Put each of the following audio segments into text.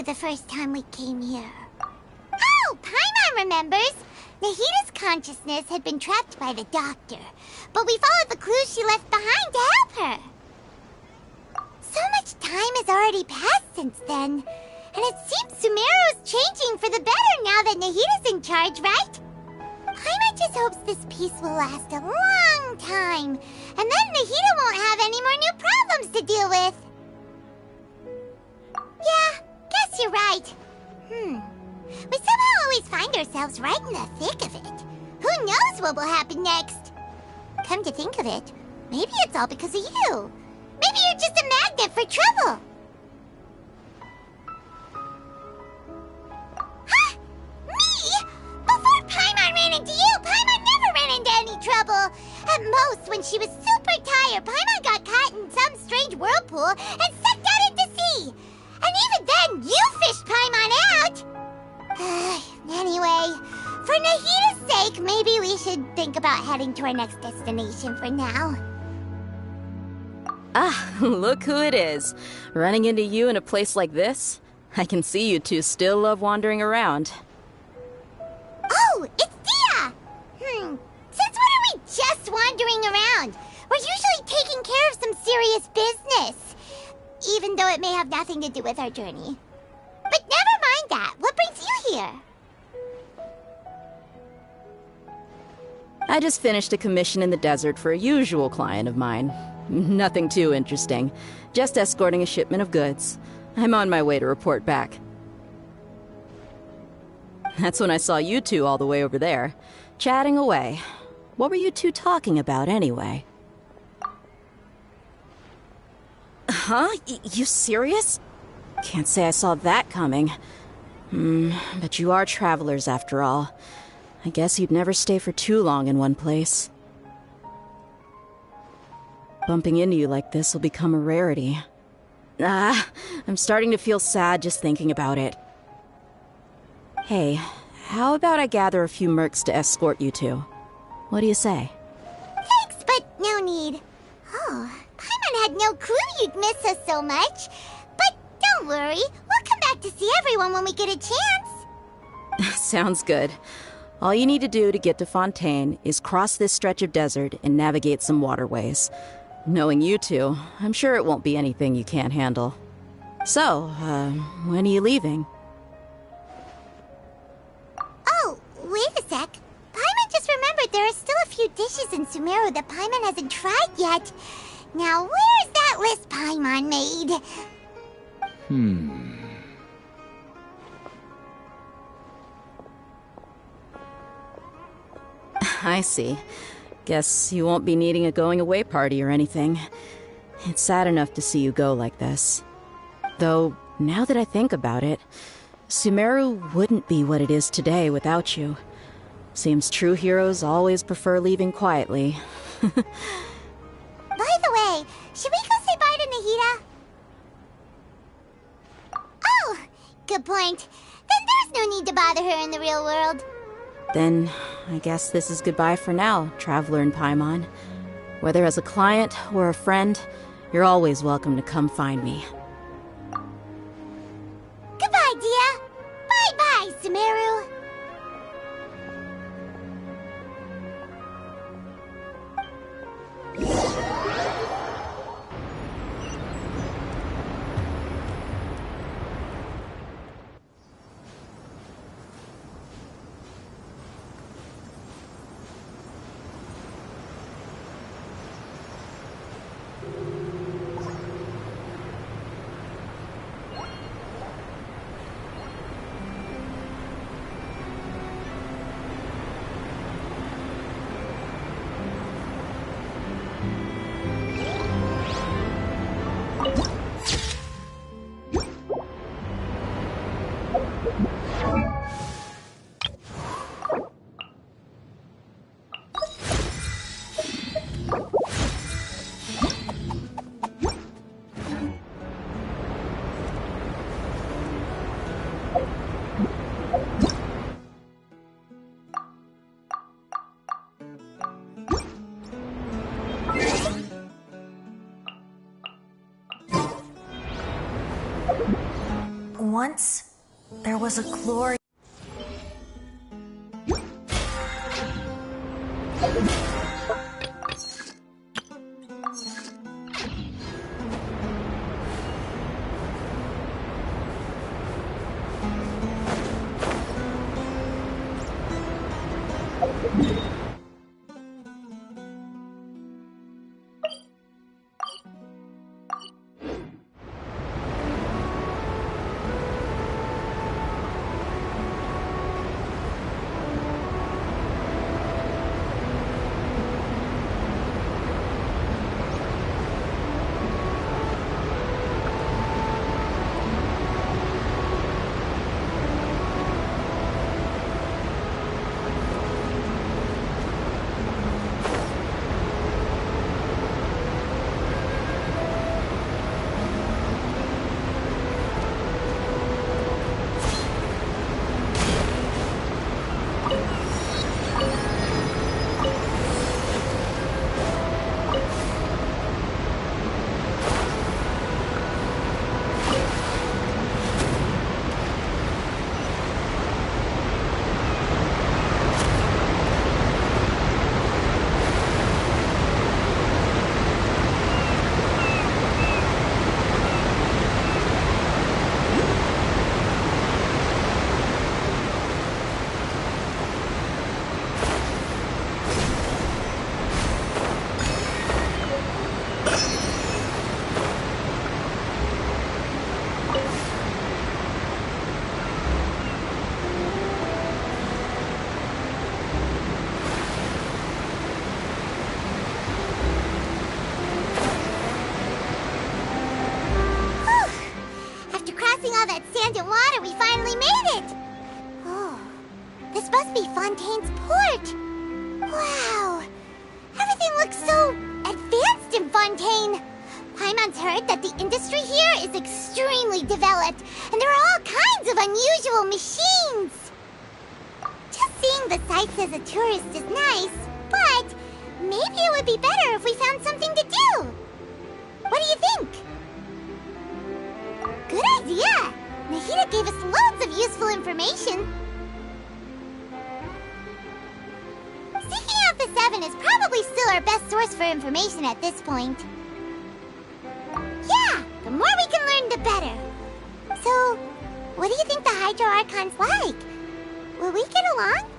The first time we came here. Oh, Paimon remembers! Nahita's consciousness had been trapped by the doctor, but we followed the clues she left behind to help her. So much time has already passed since then, and it seems Sumeru's changing for the better now that Nahita's in charge, right? Paimon just hopes this peace will last a long time, and then Nahita won't have any more new problems to deal with. Yeah. Guess you're right. We somehow always find ourselves right in the thick of it. Who knows what will happen next? Come to think of it, maybe it's all because of you. Maybe you're just a magnet for trouble. Huh? Me? Before Paimon ran into you, Paimon never ran into any trouble. At most, when she was super tired, Paimon got caught in some strange whirlpool and sucked out into sea. And even then, you fished Paimon out! Anyway, for Nahita's sake, maybe we should think about heading to our next destination for now. Ah, look who it is. Running into you in a place like this? I can see you two still love wandering around. Oh, it's Dia! Since when are we just wandering around? We're usually taking care of some serious business. Even though it may have nothing to do with our journey. But never mind that. What brings you here? I just finished a commission in the desert for a usual client of mine. Nothing too interesting. Just escorting a shipment of goods. I'm on my way to report back. That's when I saw you two all the way over there, chatting away. What were you two talking about anyway? Huh? You serious? Can't say I saw that coming. But you are travelers after all. I guess you'd never stay for too long in one place. Bumping into you like this will become a rarity. I'm starting to feel sad just thinking about it. Hey, how about I gather a few mercs to escort you two? What do you say? Thanks, but no need. Oh, Paimon had no clue you'd miss us so much. But don't worry. We'll come back to see everyone when we get a chance. Sounds good. All you need to do to get to Fontaine is cross this stretch of desert and navigate some waterways. Knowing you two, I'm sure it won't be anything you can't handle. So, when are you leaving? Oh, wait a sec. Paimon just remembered there are still a few dishes in Sumeru that Paimon hasn't tried yet. Now, where's that list Paimon made? I see. Guess you won't be needing a going-away party or anything. It's sad enough to see you go like this. Though, now that I think about it, Sumeru wouldn't be what it is today without you. Seems true heroes always prefer leaving quietly. By the way, should we go say bye to Nahida? Oh, good point. Then there's no need to bother her in the real world. Then, I guess this is goodbye for now, Traveler and Paimon. Whether as a client or a friend, you're always welcome to come find me. Goodbye, Dia. Bye-bye, Sumeru. Once, there was a glory. All that sand and water, we finally made it! Oh, this must be Fontaine's port! Wow! Everything looks so advanced in Fontaine! Paimon's heard that the industry here is extremely developed, and there are all kinds of unusual machines! Just seeing the sights as a tourist is nice, but maybe it would be better if we found something to do! What do you think? Good idea! Nahida gave us loads of useful information. Seeking out the Seven is probably still our best source for information at this point. Yeah, the more we can learn, the better. So, what do you think the Hydro Archon's like? Will we get along?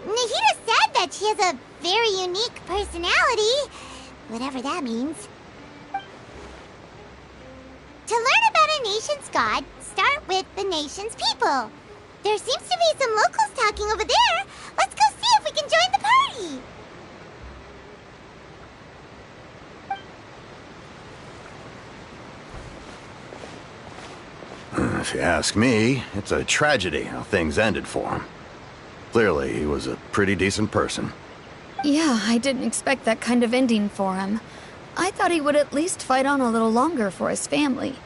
Nahida said that she has a very unique personality, whatever that means. To learn about a nation's god, start with the nation's people. There seems to be some locals talking over there. Let's go see if we can join the party. If you ask me, it's a tragedy how things ended for him. Clearly, he was a pretty decent person. Yeah, I didn't expect that kind of ending for him. I thought he would at least fight on a little longer for his family.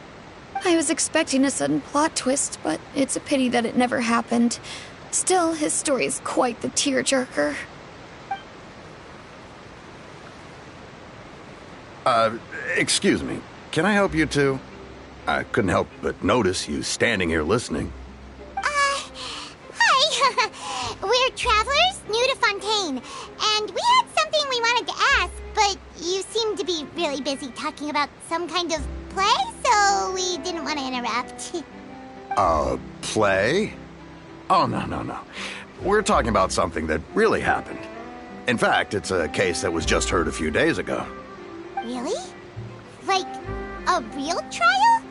I was expecting a sudden plot twist, but it's a pity that it never happened. Still, his story is quite the tearjerker. Excuse me. Can I help you two? I couldn't help but notice you standing here listening. Hi. We're travelers new to Fontaine, and we had something we wanted to ask, but you seem to be really busy talking about some kind of play, so we didn't want to interrupt. Play? Oh, no. We're talking about something that really happened. In fact, it's a case that was just heard a few days ago. Really? Like, a real trial?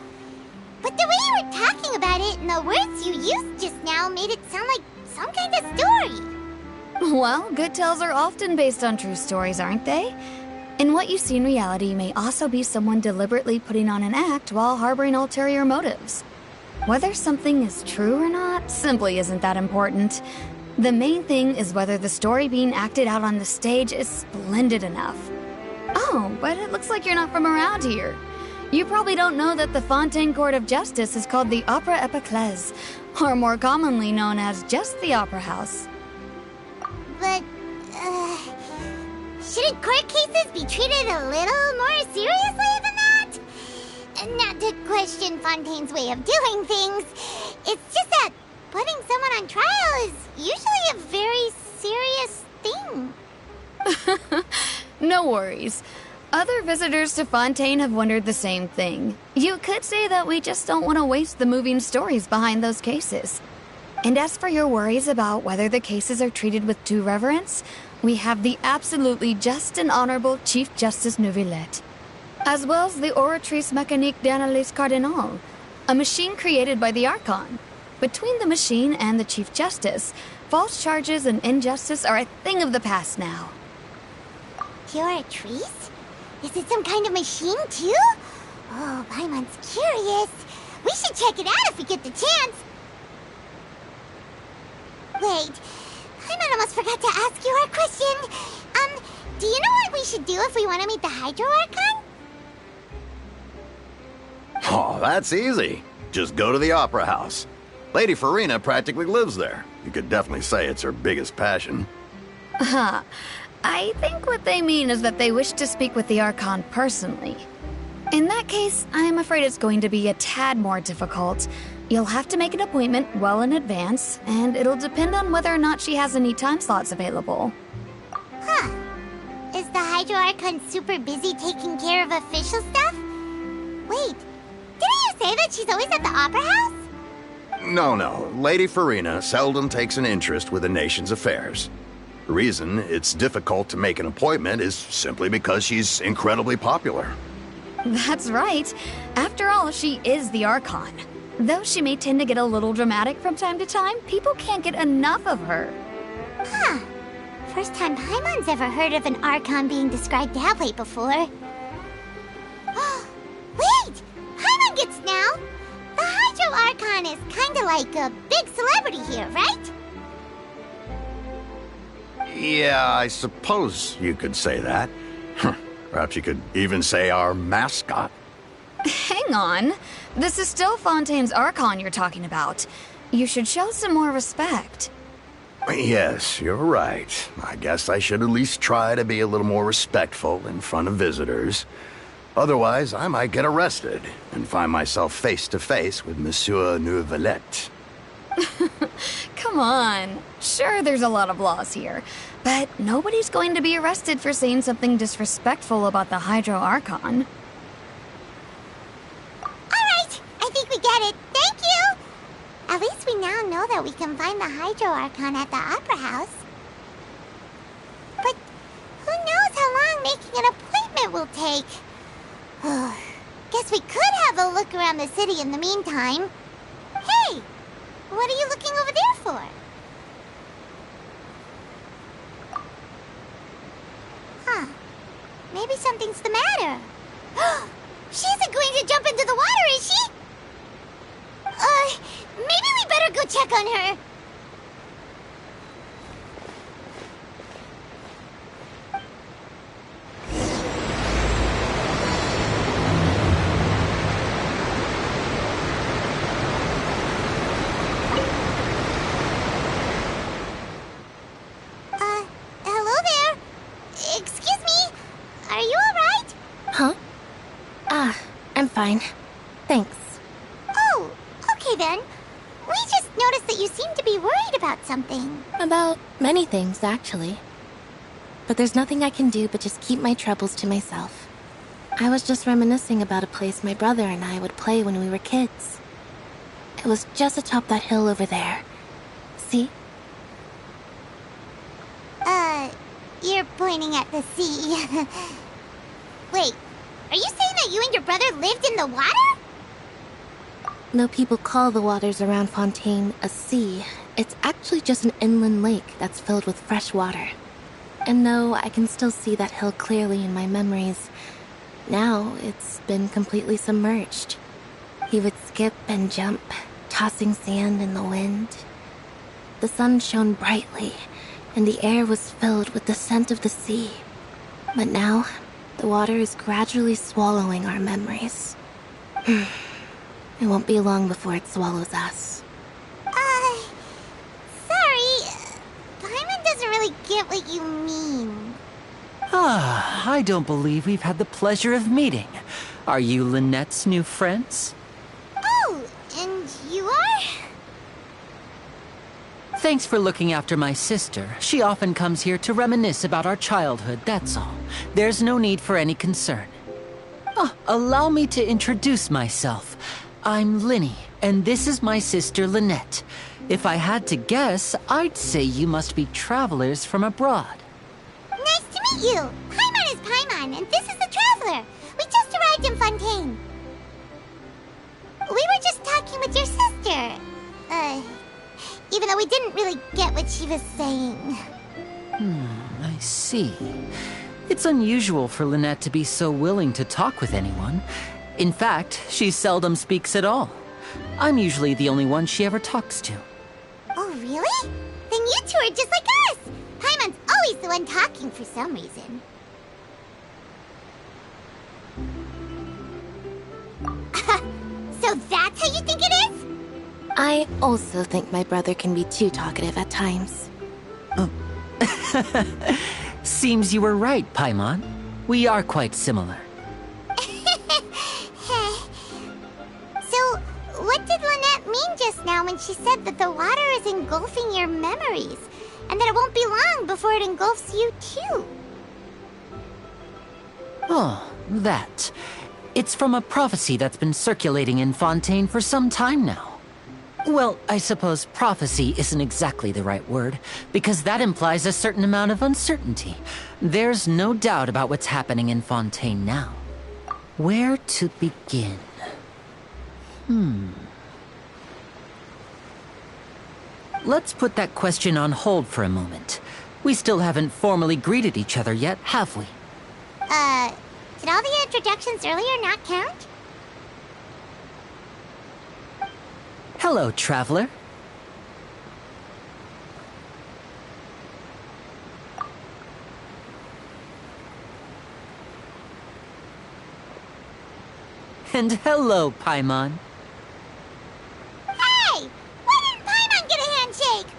But the way you were talking about it and the words you used just now made it sound like some kind of story. Well, good tales are often based on true stories, aren't they? And what you see in reality may also be someone deliberately putting on an act while harboring ulterior motives. Whether something is true or not simply isn't that important. The main thing is whether the story being acted out on the stage is splendid enough. Oh, but it looks like you're not from around here. You probably don't know that the Fontaine Court of Justice is called the Opera Epiclese, or more commonly known as just the Opera House. But, shouldn't court cases be treated a little more seriously than that? Not to question Fontaine's way of doing things, it's just that putting someone on trial is usually a very serious thing. No worries. Other visitors to Fontaine have wondered the same thing. You could say that we just don't want to waste the moving stories behind those cases. And as for your worries about whether the cases are treated with due reverence, we have the absolutely just and honorable Chief Justice Neuvillette, as well as the Oratrice Mécanique d'Analyse Cardinal, a machine created by the Archon. Between the machine and the Chief Justice, false charges and injustice are a thing of the past now. Oratrice? Is it some kind of machine, too? Oh, Paimon's curious. We should check it out if we get the chance. Wait, Paimon almost forgot to ask you our question. Do you know what we should do if we want to meet the Hydro Archon? Oh, that's easy. Just go to the Opera House. Lady Farina practically lives there. You could definitely say it's her biggest passion. Huh. I think what they mean is that they wish to speak with the Archon personally. In that case, I'm afraid it's going to be a tad more difficult. You'll have to make an appointment well in advance, and it'll depend on whether or not she has any time slots available. Huh. Is the Hydro Archon super busy taking care of official stuff? Wait, didn't you say that she's always at the Opera House? No. Lady Farina seldom takes an interest with the nation's affairs. The reason it's difficult to make an appointment is simply because she's incredibly popular. That's right. After all, she is the Archon. Though she may tend to get a little dramatic from time to time, people can't get enough of her. Huh. First time Paimon's ever heard of an Archon being described that way before. Wait! Paimon gets now! The Hydro Archon is kinda like a big celebrity here, right? Yeah, I suppose you could say that. Perhaps you could even say our mascot. Hang on. This is still Fontaine's Archon you're talking about. You should show some more respect. Yes, you're right. I guess I should at least try to be a little more respectful in front of visitors. Otherwise, I might get arrested and find myself face to face with Monsieur Neuvillette. Come on. Sure, there's a lot of laws here, but nobody's going to be arrested for saying something disrespectful about the Hydro Archon. Alright, I think we get it. Thank you! At least we now know that we can find the Hydro Archon at the Opera House. But who knows how long making an appointment will take? Guess we could have a look around the city in the meantime. Hey! What are you looking over there for? Huh. Maybe something's the matter. She isn't going to jump into the water, is she? Maybe we better go check on her. Hello there. Excuse me. Are you alright? Huh? I'm fine. Thanks. Oh, okay then. We just noticed that you seem to be worried about something. About many things, actually. But there's nothing I can do but just keep my troubles to myself. I was just reminiscing about a place my brother and I would play when we were kids. It was just atop that hill over there. See? You're pointing at the sea. Wait, are you saying that you and your brother lived in the water? No, people call the waters around Fontaine a sea. It's actually just an inland lake that's filled with fresh water. And no, I can still see that hill clearly in my memories. Now, it's been completely submerged. He would skip and jump, tossing sand in the wind. The sun shone brightly, and the air was filled with the scent of the sea. But now, the water is gradually swallowing our memories. It won't be long before it swallows us. Sorry. Paimon doesn't really get what you mean. I don't believe we've had the pleasure of meeting. Are you Lynette's new friends? Oh, and you are? Thanks for looking after my sister. She often comes here to reminisce about our childhood, that's all. There's no need for any concern. Allow me to introduce myself. I'm Linny, and this is my sister Lynette. If I had to guess, I'd say you must be travelers from abroad. Nice to meet you. Paimon is Paimon, and this is the Traveler. We just arrived in Fontaine. We were just talking with your sister. Even though we didn't really get what she was saying. I see. It's unusual for Lynette to be so willing to talk with anyone. In fact, she seldom speaks at all. I'm usually the only one she ever talks to. Oh, really? Then you two are just like us. Paimon's always the one talking for some reason. So that's how you think it is? I also think my brother can be too talkative at times. Seems you were right, Paimon. We are quite similar. So, what did Lynette mean just now when she said that the water is engulfing your memories, and that it won't be long before it engulfs you too? Oh, that. It's from a prophecy that's been circulating in Fontaine for some time now. Well, I suppose prophecy isn't exactly the right word, because that implies a certain amount of uncertainty. There's no doubt about what's happening in Fontaine now. Where to begin? Let's put that question on hold for a moment. We still haven't formally greeted each other yet, have we? Did all the introductions earlier not count? Hello, traveler. And hello, Paimon. Hey! Why didn't Paimon get a handshake?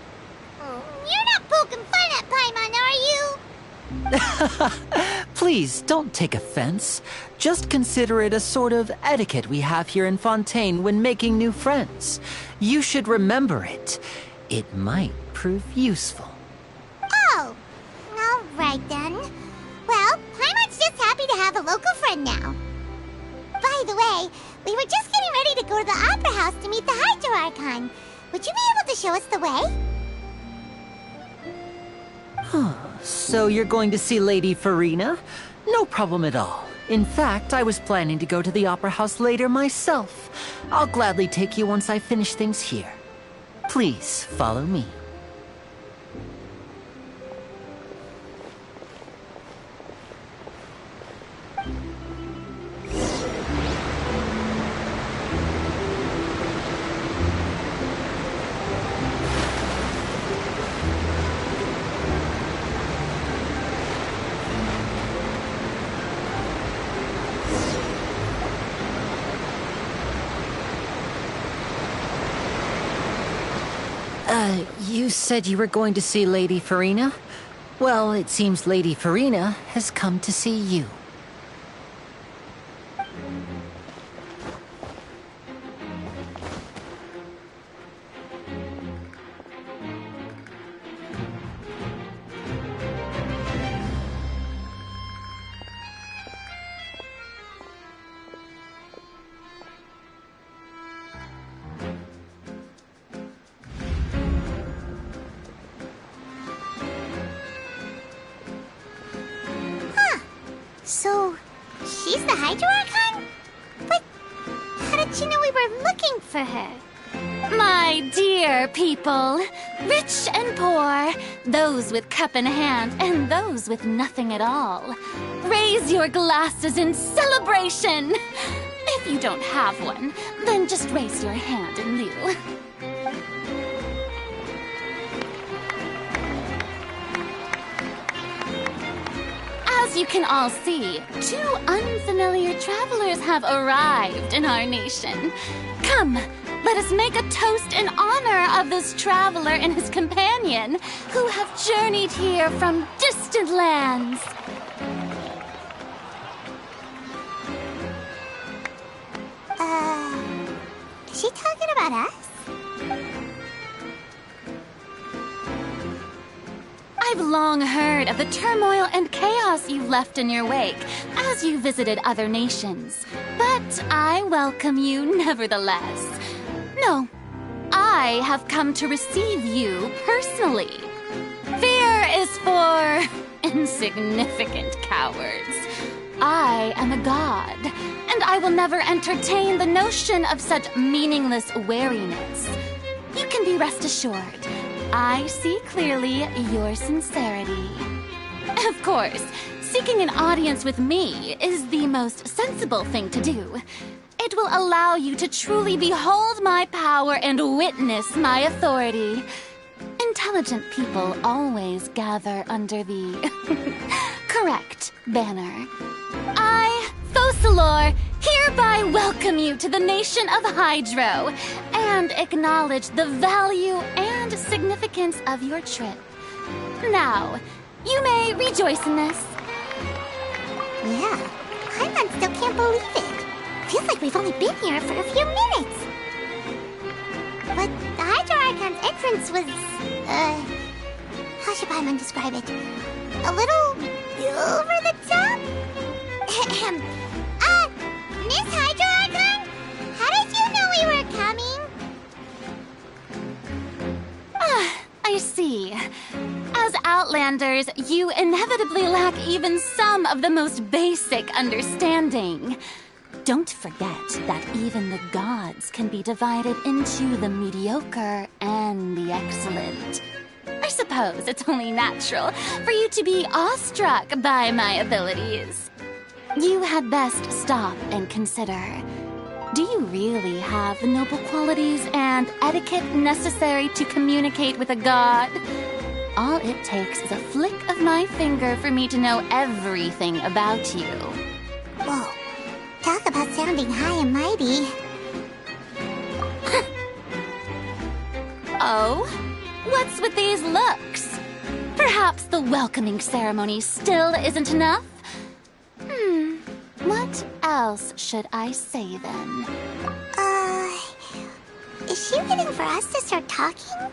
You're not poking fun at Paimon, are you? Please, don't take offense. Just consider it a sort of etiquette we have here in Fontaine when making new friends. You should remember it. It might prove useful. Oh, all right then. Well, Paimon's just happy to have a local friend now. By the way, we were just getting ready to go to the Opera House to meet the Hydro Archon. Would you be able to show us the way? So you're going to see Lady Farina? No problem at all. In fact, I was planning to go to the Opera House later myself. I'll gladly take you once I finish things here. Please, follow me. You said you were going to see Lady Farina? Well, it seems Lady Farina has come to see you. So, she's the Hydro Archon? But how did she know we were looking for her? My dear people, rich and poor, those with cup in hand and those with nothing at all, raise your glasses in celebration! If you don't have one, then just raise your hand in lieu. As you can all see, two unfamiliar travelers have arrived in our nation. Come, let us make a toast in honor of this traveler and his companion who have journeyed here from distant lands. Is she talking about us? I've long heard of the turmoil and chaos you've left in your wake as you visited other nations. But I welcome you nevertheless. No, I have come to receive you personally. Fear is for insignificant cowards. I am a god, and I will never entertain the notion of such meaningless wariness. You can be rest assured. I see clearly your sincerity. Of course, seeking an audience with me is the most sensible thing to do. It will allow you to truly behold my power and witness my authority. Intelligent people always gather under the correct banner. I, Focalor, hereby welcome you to the nation of Hydro and acknowledge the value and significance of your trip. Now, you may rejoice in this. Yeah, Paimon still can't believe it. Feels like we've only been here for a few minutes. But the Hydro Archon's entrance was, how should Paimon describe it? A little over the top? Miss Hydro Archon? How did you know we were coming? I see. As Outlanders, you inevitably lack even some of the most basic understanding. Don't forget that even the gods can be divided into the mediocre and the excellent. I suppose it's only natural for you to be awestruck by my abilities. You had best stop and consider. Do you really have the noble qualities and etiquette necessary to communicate with a god? All it takes is a flick of my finger for me to know everything about you. Whoa, talk about sounding high and mighty. Oh? What's with these looks? Perhaps the welcoming ceremony still isn't enough? else should I say then? Is she waiting for us to start talking?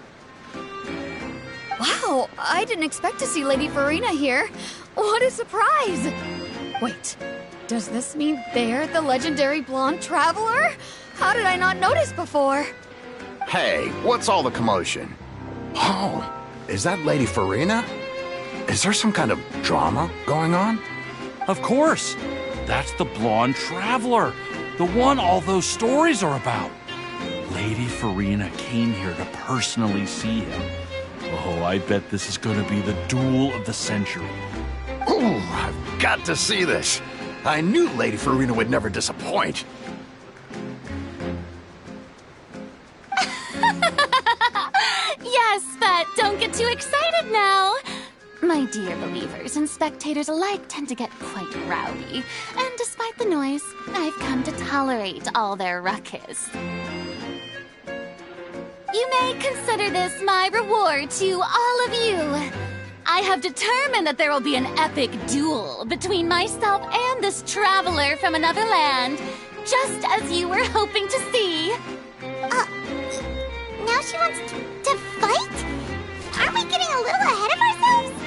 Wow, I didn't expect to see Lady Farina here. What a surprise! Wait, does this mean they're the legendary blonde traveler? How did I not notice before? Hey, what's all the commotion? Oh, is that Lady Farina? Is there some kind of drama going on? Of course. That's the blonde traveler. The one all those stories are about. Lady Farina came here to personally see him. Oh, I bet this is going to be the duel of the century. Ooh, I've got to see this. I knew Lady Farina would never disappoint. Yes, but don't get too excited now. My dear believers and spectators alike tend to get quite rowdy, and despite the noise, I've come to tolerate all their ruckus. You may consider this my reward to all of you. I have determined that there will be an epic duel between myself and this traveler from another land, just as you were hoping to see. Now she wants to fight? Aren't we getting a little ahead of ourselves?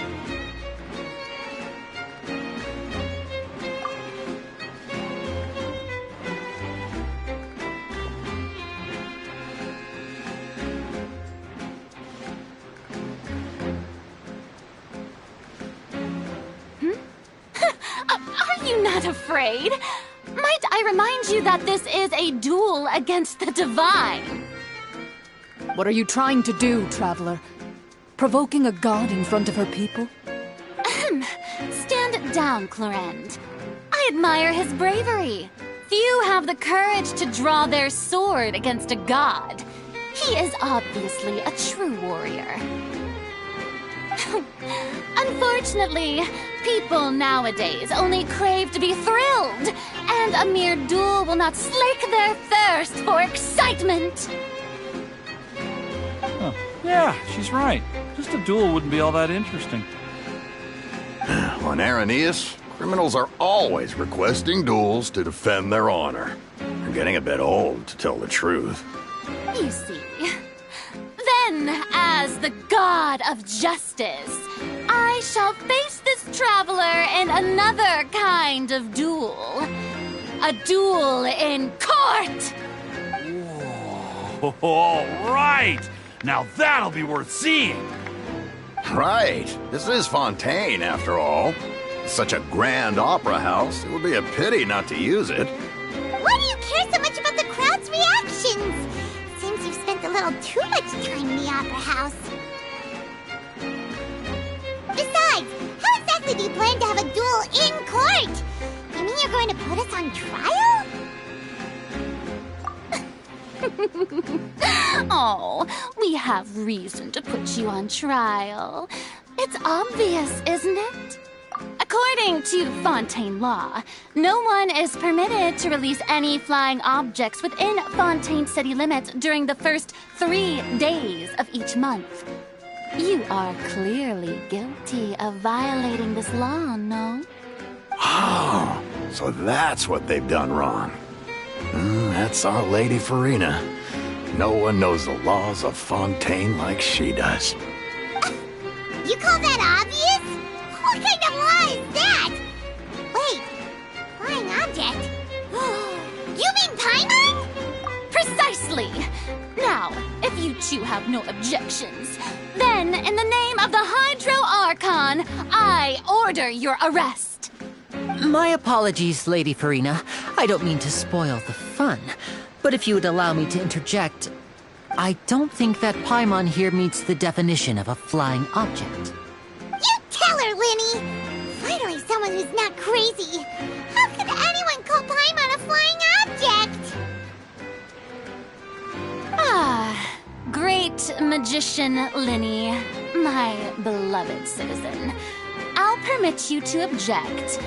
Are you not afraid? Might I remind you that this is a duel against the divine? What are you trying to do, traveler? Provoking a god in front of her people? Stand down, Clorend. I admire his bravery. Few have the courage to draw their sword against a god. He is obviously a true warrior. Unfortunately, people nowadays only crave to be thrilled, and a mere duel will not slake their thirst for excitement. Oh, yeah, she's right. Just a duel wouldn't be all that interesting. On Araneus, criminals are always requesting duels to defend their honor. I'm getting a bit old, to tell the truth. You see. Then, as the god of justice, I shall face this traveler in another kind of duel. A duel in court! Whoa, all right! Now that'll be worth seeing! Right. This is Fontaine, after all. Such a grand opera house, it would be a pity not to use it. Why do you care so much about the crowd's reactions? Seems you've spent a little too much time in the opera house. Besides, how exactly do you plan to have a duel in court? You mean you're going to put us on trial? Oh, we have reason to put you on trial. It's obvious, isn't it? According to Fontaine law, no one is permitted to release any flying objects within Fontaine city limits during the first 3 days of each month. You are clearly guilty of violating this law, no? Oh, so that's what they've done wrong. That's our Lady Farina. No one knows the laws of Fontaine like she does. You call that obvious? What kind of law is that? Wait, flying object? You mean Paimon? Precisely! Now, if you two have no objections, then in the name of the Hydro Archon, I order your arrest. My apologies, Lady Farina. I don't mean to spoil the fun. But if you would allow me to interject, I don't think that Paimon here meets the definition of a flying object. You tell her, Linny! Finally someone who's not crazy. How could anyone call Paimon a flying object? Ah, great magician Linny, my beloved citizen. I'll permit you to object.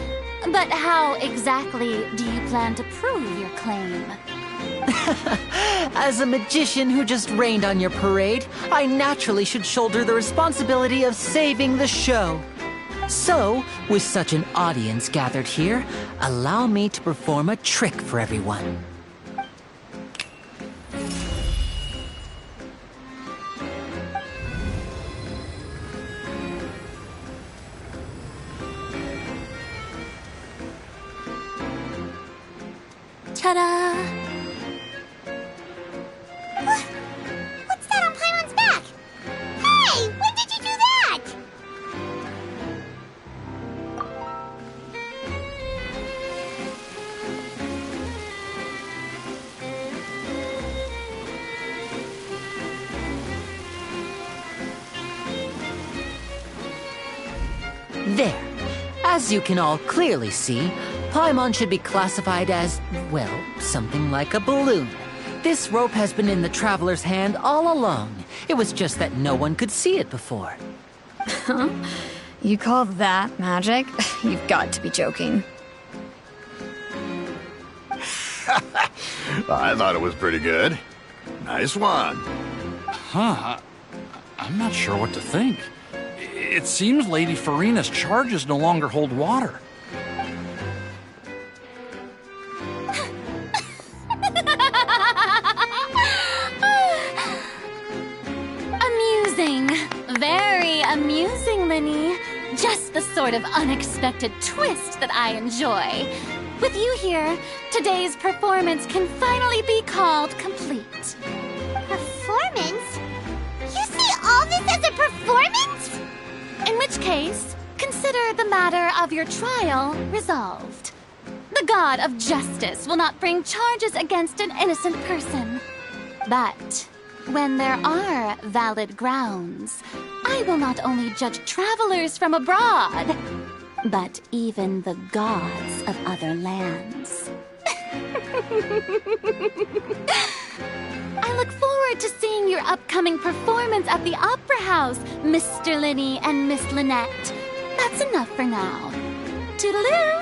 But how exactly do you plan to prove your claim? As a magician who just rained on your parade, I naturally should shoulder the responsibility of saving the show. So, with such an audience gathered here, allow me to perform a trick for everyone. Ta-da! What's that on Paimon's back? Hey, when did you do that? There. As you can all clearly see, Paimon should be classified as, well, something like a balloon. This rope has been in the Traveler's hand all along. It was just that no one could see it before. Huh? You call that magic? You've got to be joking. I thought it was pretty good. Nice one. Huh. I'm not sure what to think. It seems Lady Farina's charges no longer hold water. Amusing. Very amusing, Linny. Just the sort of unexpected twist that I enjoy. With you here, today's performance can finally be called complete. Performance? You see all this as a performance? In which case, consider the matter of your trial resolved. The god of justice will not bring charges against an innocent person. But when there are valid grounds, I will not only judge travelers from abroad, but even the gods of other lands. I look forward to seeing your upcoming performance at the Opera House, Mr. Linny and Miss Lynette. That's enough for now. Toodaloo!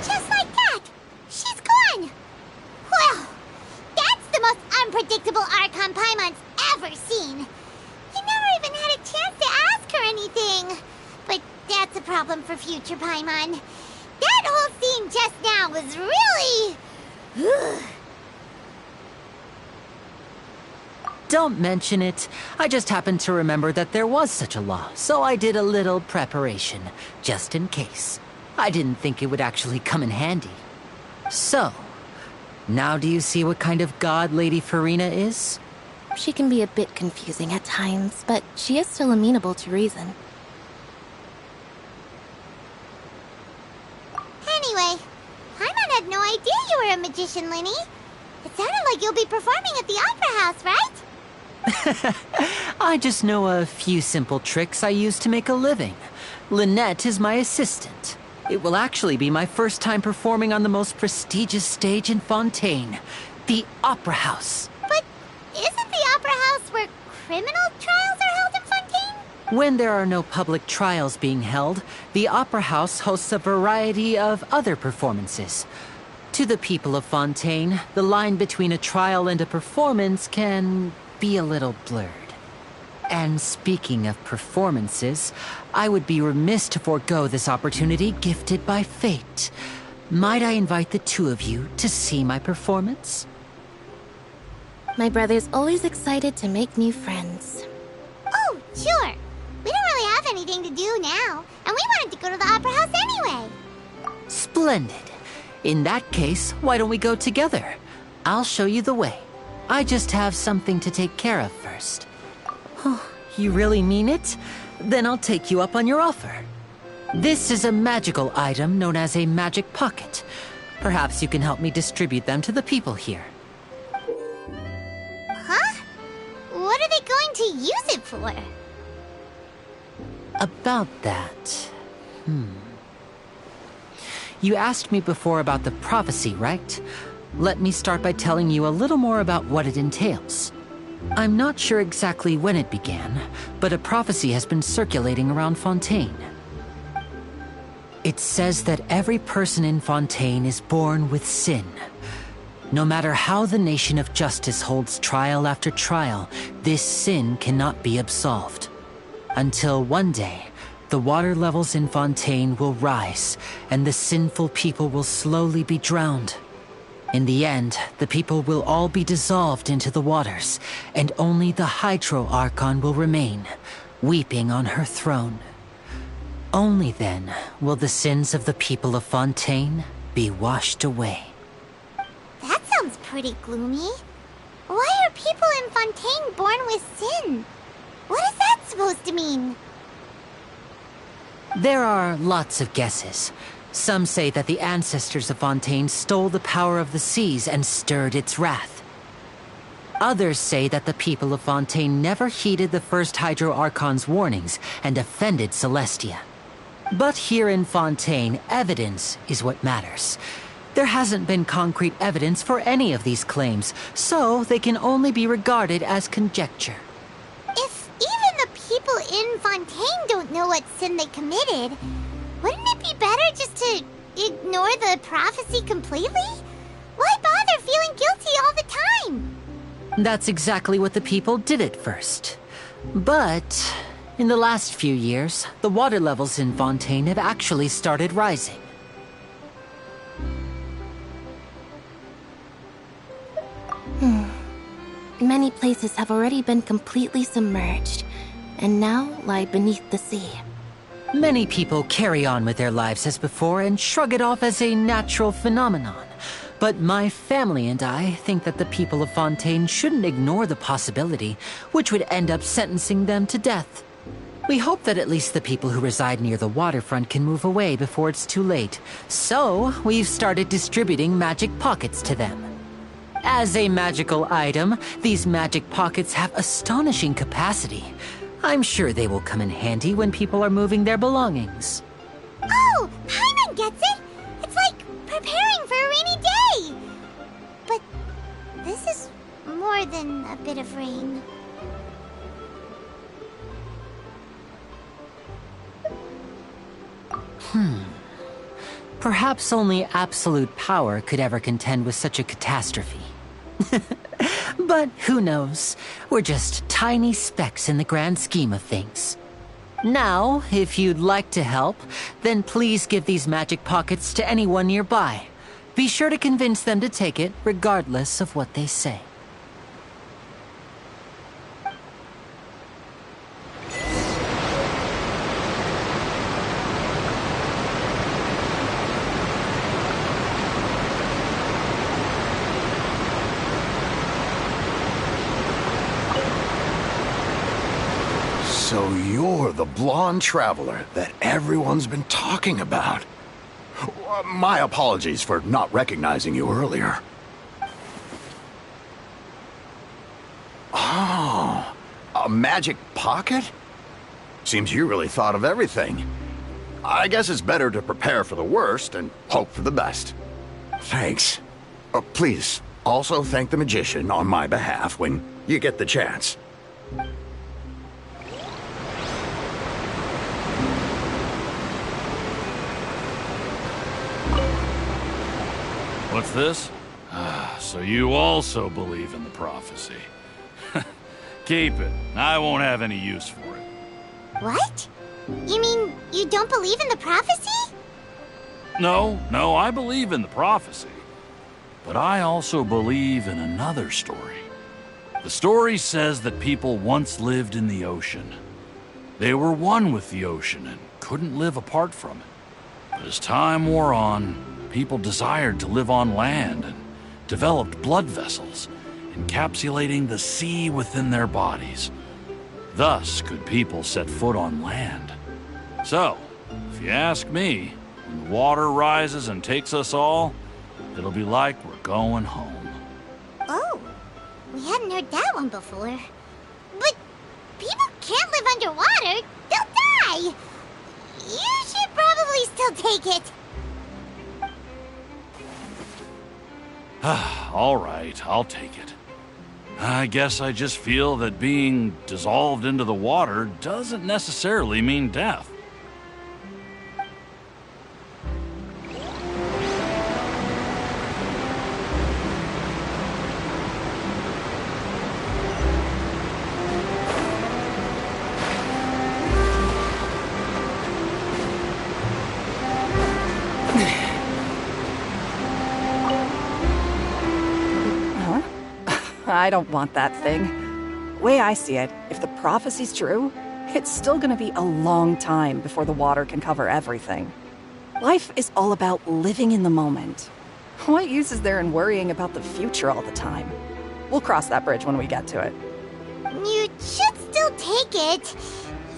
Just like that, she's gone. Well, that's the most unpredictable Archon Paimon's ever seen. He never even had a chance to ask her anything. But that's a problem for future Paimon. That whole scene just now was really... Don't mention it. I just happened to remember that there was such a law, so I did a little preparation, just in case. I didn't think it would actually come in handy. So, now do you see what kind of god Lady Farina is? She can be a bit confusing at times, but she is still amenable to reason. Anyway, Paimon had no idea you were a magician, Linny. It sounded like you'll be performing at the Opera House, right? I just know a few simple tricks I use to make a living. Lynette is my assistant. It will actually be my first time performing on the most prestigious stage in Fontaine, the Opera House. But isn't the Opera House where criminal trials are held in Fontaine? When there are no public trials being held, the Opera House hosts a variety of other performances. To the people of Fontaine, the line between a trial and a performance can be a little blurred. And speaking of performances, I would be remiss to forego this opportunity gifted by fate. Might I invite the two of you to see my performance? My brother's always excited to make new friends. Oh, sure. We don't really have anything to do now, and we wanted to go to the Opera House anyway. Splendid. In that case, why don't we go together? I'll show you the way. I just have something to take care of first. Oh, you really mean it? Then I'll take you up on your offer. This is a magical item known as a magic pocket. Perhaps you can help me distribute them to the people here. Huh? What are they going to use it for? About that... You asked me before about the prophecy, right? Let me start by telling you a little more about what it entails. I'm not sure exactly when it began, but a prophecy has been circulating around Fontaine. It says that every person in Fontaine is born with sin. No matter how the Nation of Justice holds trial after trial, this sin cannot be absolved. Until one day, the water levels in Fontaine will rise, and the sinful people will slowly be drowned. In the end, the people will all be dissolved into the waters, and only the Hydro Archon will remain, weeping on her throne. Only then will the sins of the people of Fontaine be washed away. That sounds pretty gloomy. Why are people in Fontaine born with sin? What is that supposed to mean? There are lots of guesses. Some say that the ancestors of Fontaine stole the power of the seas and stirred its wrath. Others say that the people of Fontaine never heeded the first Hydro Archon's warnings and offended Celestia. But here in Fontaine, evidence is what matters. There hasn't been concrete evidence for any of these claims, so they can only be regarded as conjecture. If even the people in Fontaine don't know what sin they committed, wouldn't it be better just to ignore the prophecy completely? Why bother feeling guilty all the time? That's exactly what the people did at first. But in the last few years, the water levels in Fontaine have actually started rising. Many places have already been completely submerged, and now lie beneath the sea. Many people carry on with their lives as before and shrug it off as a natural phenomenon. But my family and I think that the people of Fontaine shouldn't ignore the possibility, which would end up sentencing them to death. We hope that at least the people who reside near the waterfront can move away before it's too late. So, we've started distributing magic pockets to them. As a magical item, these magic pockets have astonishing capacity. I'm sure they will come in handy when people are moving their belongings. Oh, Paimon gets it! It's like preparing for a rainy day! But this is more than a bit of rain. Perhaps only absolute power could ever contend with such a catastrophe. But who knows? We're just tiny specks in the grand scheme of things. Now, if you'd like to help, then please give these magic pockets to anyone nearby. Be sure to convince them to take it, regardless of what they say. So you're the blonde traveler that everyone's been talking about. My apologies for not recognizing you earlier. Oh, a magic pocket? Seems you really thought of everything. I guess it's better to prepare for the worst and hope for the best. Thanks. Please, also thank the magician on my behalf when you get the chance. What's this? So you also believe in the prophecy. Keep it. I won't have any use for it. What? You mean you don't believe in the prophecy? No, I believe in the prophecy. But I also believe in another story. The story says that people once lived in the ocean. They were one with the ocean and couldn't live apart from it. But as time wore on, people desired to live on land and developed blood vessels, encapsulating the sea within their bodies. Thus could people set foot on land. So, if you ask me, when the water rises and takes us all, it'll be like we're going home. Oh, we hadn't heard that one before. But people can't live underwater. They'll die. You should probably still take it. All right, I'll take it. I guess I just feel that being dissolved into the water doesn't necessarily mean death. I don't want that thing. Way I see it, if the prophecy's true, it's still gonna be a long time before the water can cover everything. Life is all about living in the moment. What use is there in worrying about the future all the time? We'll cross that bridge when we get to it. You should still take it.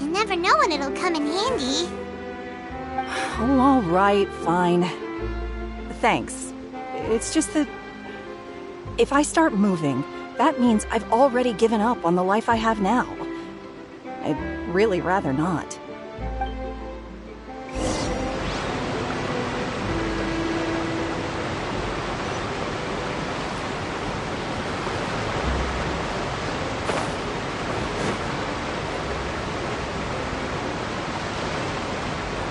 You never know when it'll come in handy. Oh, all right, fine. Thanks. It's just that if I start moving, that means I've already given up on the life I have now. I'd really rather not.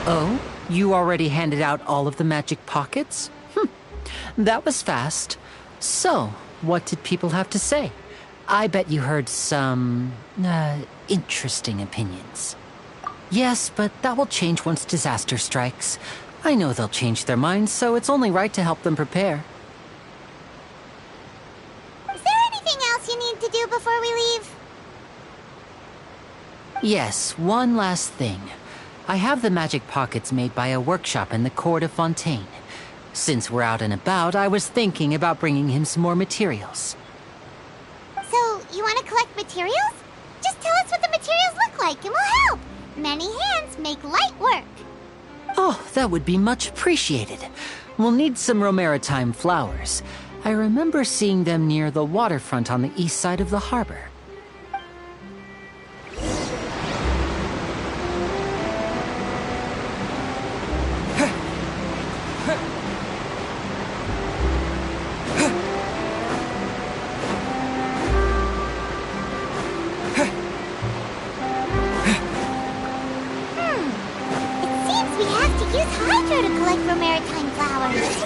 Oh? You already handed out all of the magic pockets? That was fast. So, what did people have to say? I bet you heard some, interesting opinions. Yes, but that will change once disaster strikes. I know they'll change their minds, so it's only right to help them prepare. Is there anything else you need to do before we leave? Yes, one last thing. I have the magic pockets made by a workshop in the court of Fontaine. Since we're out and about, I was thinking about bringing him some more materials. So, you want to collect materials? Just tell us what the materials look like and we'll help. Many hands make light work. Oh, that would be much appreciated. We'll need some Romaritime flowers. I remember seeing them near the waterfront on the east side of the harbor. Romaritime flowers.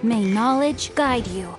May knowledge guide you.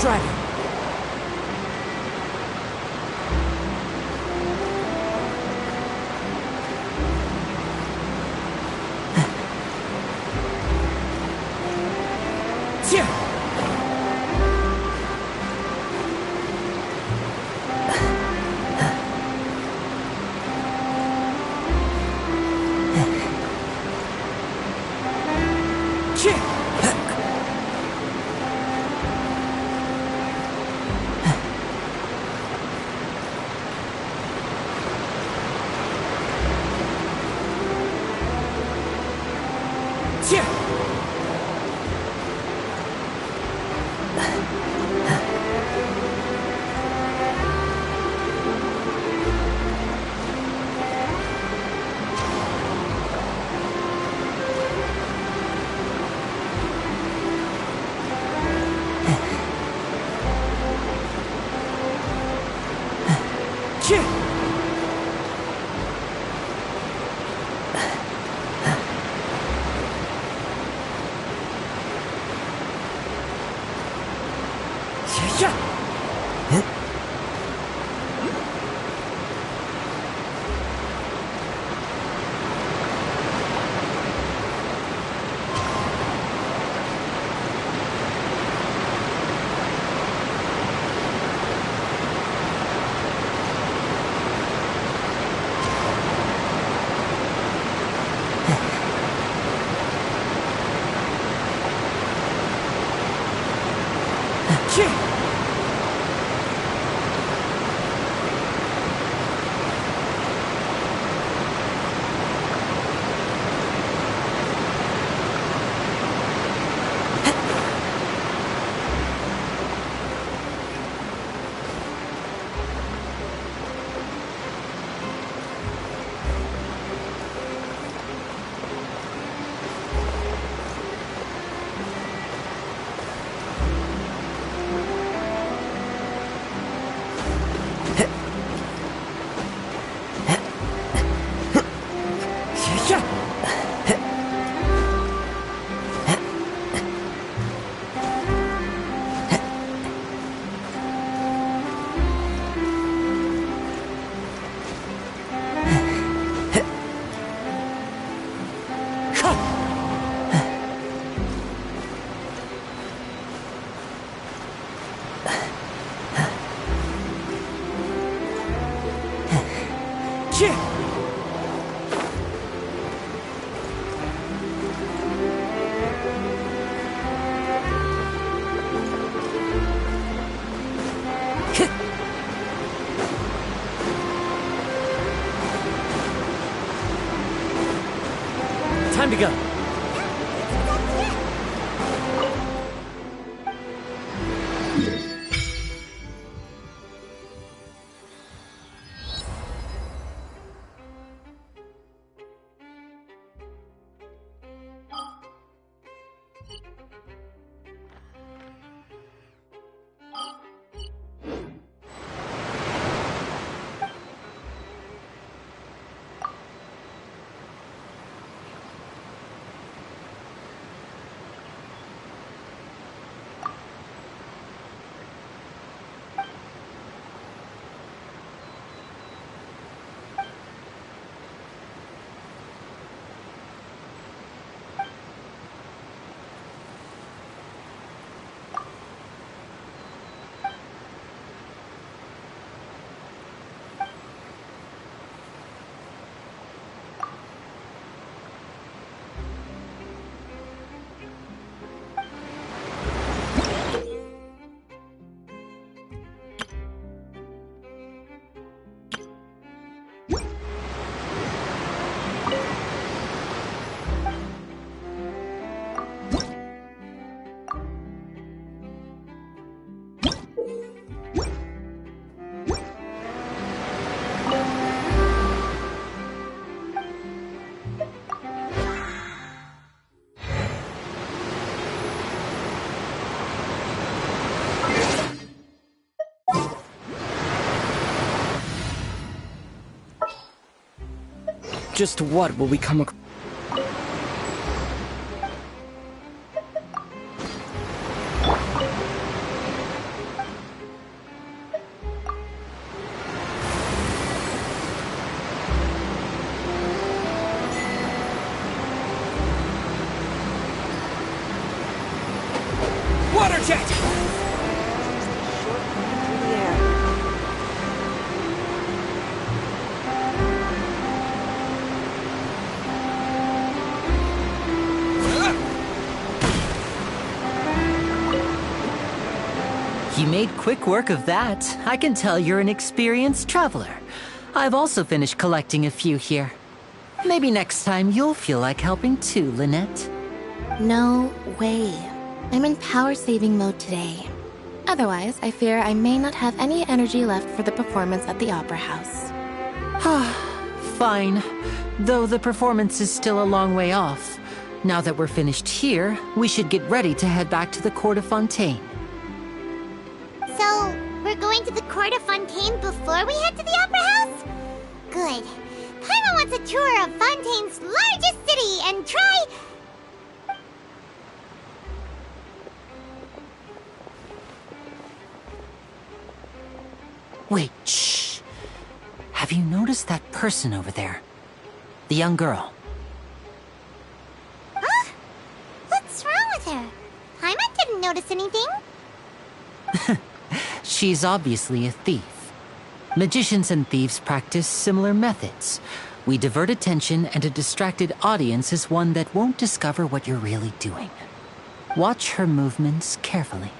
Dragon. Time to go. Just what will we come across? Water jet! You made quick work of that. I can tell you're an experienced traveler. I've also finished collecting a few here. Maybe next time you'll feel like helping too, Lynette. No way. I'm in power-saving mode today. Otherwise, I fear I may not have any energy left for the performance at the Opera House. Fine. Though the performance is still a long way off. Now that we're finished here, we should get ready to head back to the Court of Fontaine. So, we're going to the Court of Fontaine before we head to the Opera tour of Fontaine's largest city and try... Wait, shh. Have you noticed that person over there? The young girl. Huh? What's wrong with her? Paimon didn't notice anything. She's obviously a thief. Magicians and thieves practice similar methods. We divert attention, and a distracted audience is one that won't discover what you're really doing. Watch her movements carefully.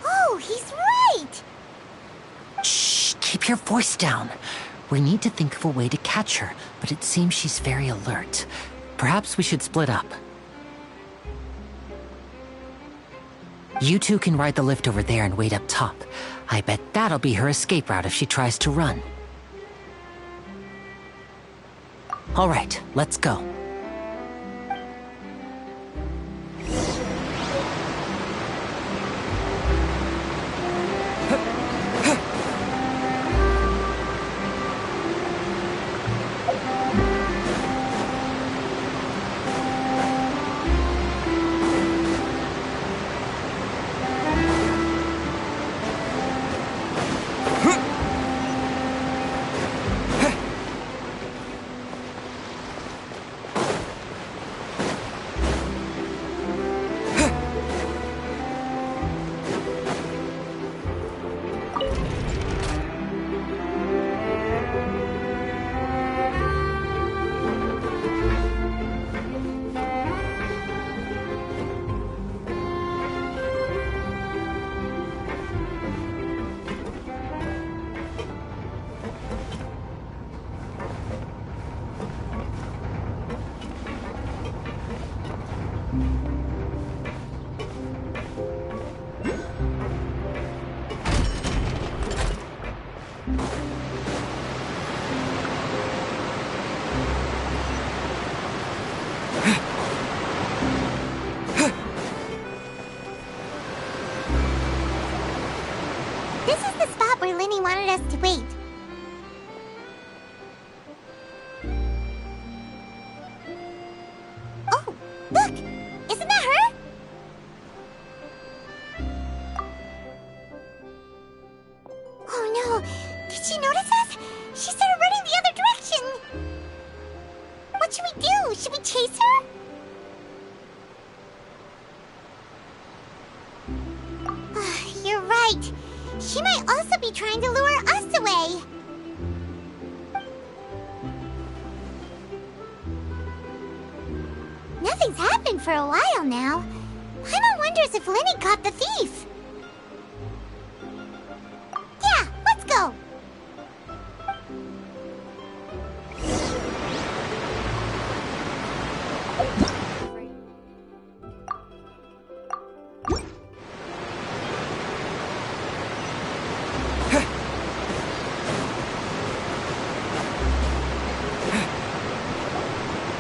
Oh, he's right! Shh, keep your voice down. We need to think of a way to catch her, but it seems she's very alert. Perhaps we should split up. You two can ride the lift over there and wait up top. I bet that'll be her escape route if she tries to run. All right, let's go. This is the spot where Linny wanted us to wait. Oh, look! Isn't that her? Oh no! Did she notice us? She started running the other direction! What should we do? Should we chase her? You're right. She might also be trying to lure us away. Nothing's happened for a while now. Paimon wonders if Linny caught the thief. Yeah, let's go.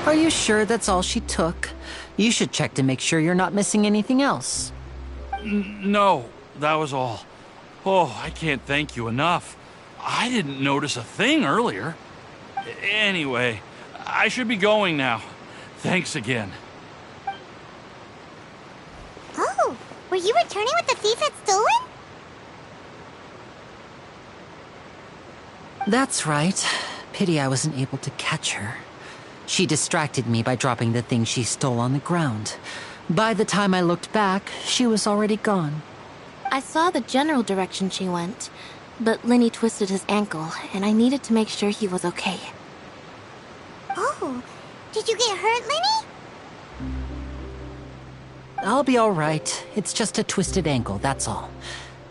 Are you sure that's all she took? You should check to make sure you're not missing anything else. No, that was all. Oh, I can't thank you enough. I didn't notice a thing earlier. Anyway, I should be going now. Thanks again. Oh, were you returning what the thief had stolen? That's right. Pity I wasn't able to catch her. She distracted me by dropping the thing she stole on the ground. By the time I looked back, she was already gone. I saw the general direction she went, but Linny twisted his ankle, and I needed to make sure he was okay. Oh, did you get hurt, Linny? I'll be all right. It's just a twisted ankle, that's all.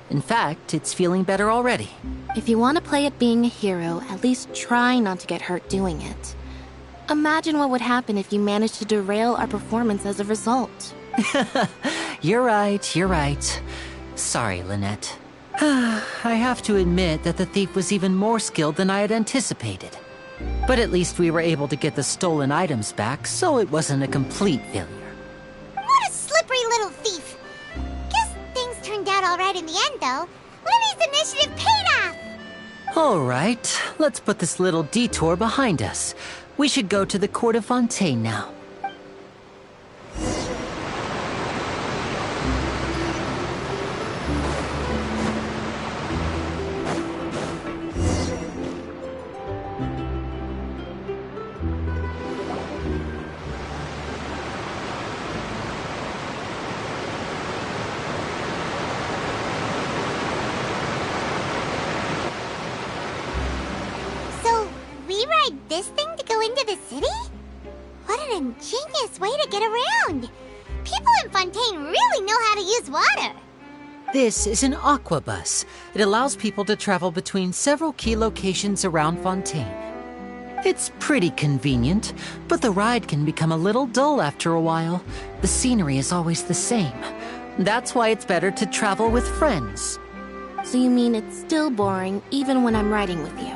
In fact, it's feeling better already. If you want to play at being a hero, at least try not to get hurt doing it. Imagine what would happen if you managed to derail our performance as a result. You're right, you're right. Sorry, Lynette. I have to admit that the thief was even more skilled than I had anticipated. But at least we were able to get the stolen items back, so it wasn't a complete failure. What a slippery little thief! all right in the end, though. Livy's initiative paid off! All right, let's put this little detour behind us. We should go to the Court of Fontaine now. This thing to go into the city? What an ingenious way to get around! People in Fontaine really know how to use water! This is an aquabus. It allows people to travel between several key locations around Fontaine. It's pretty convenient, but the ride can become a little dull after a while. The scenery is always the same. That's why it's better to travel with friends. So you mean it's still boring even when I'm riding with you?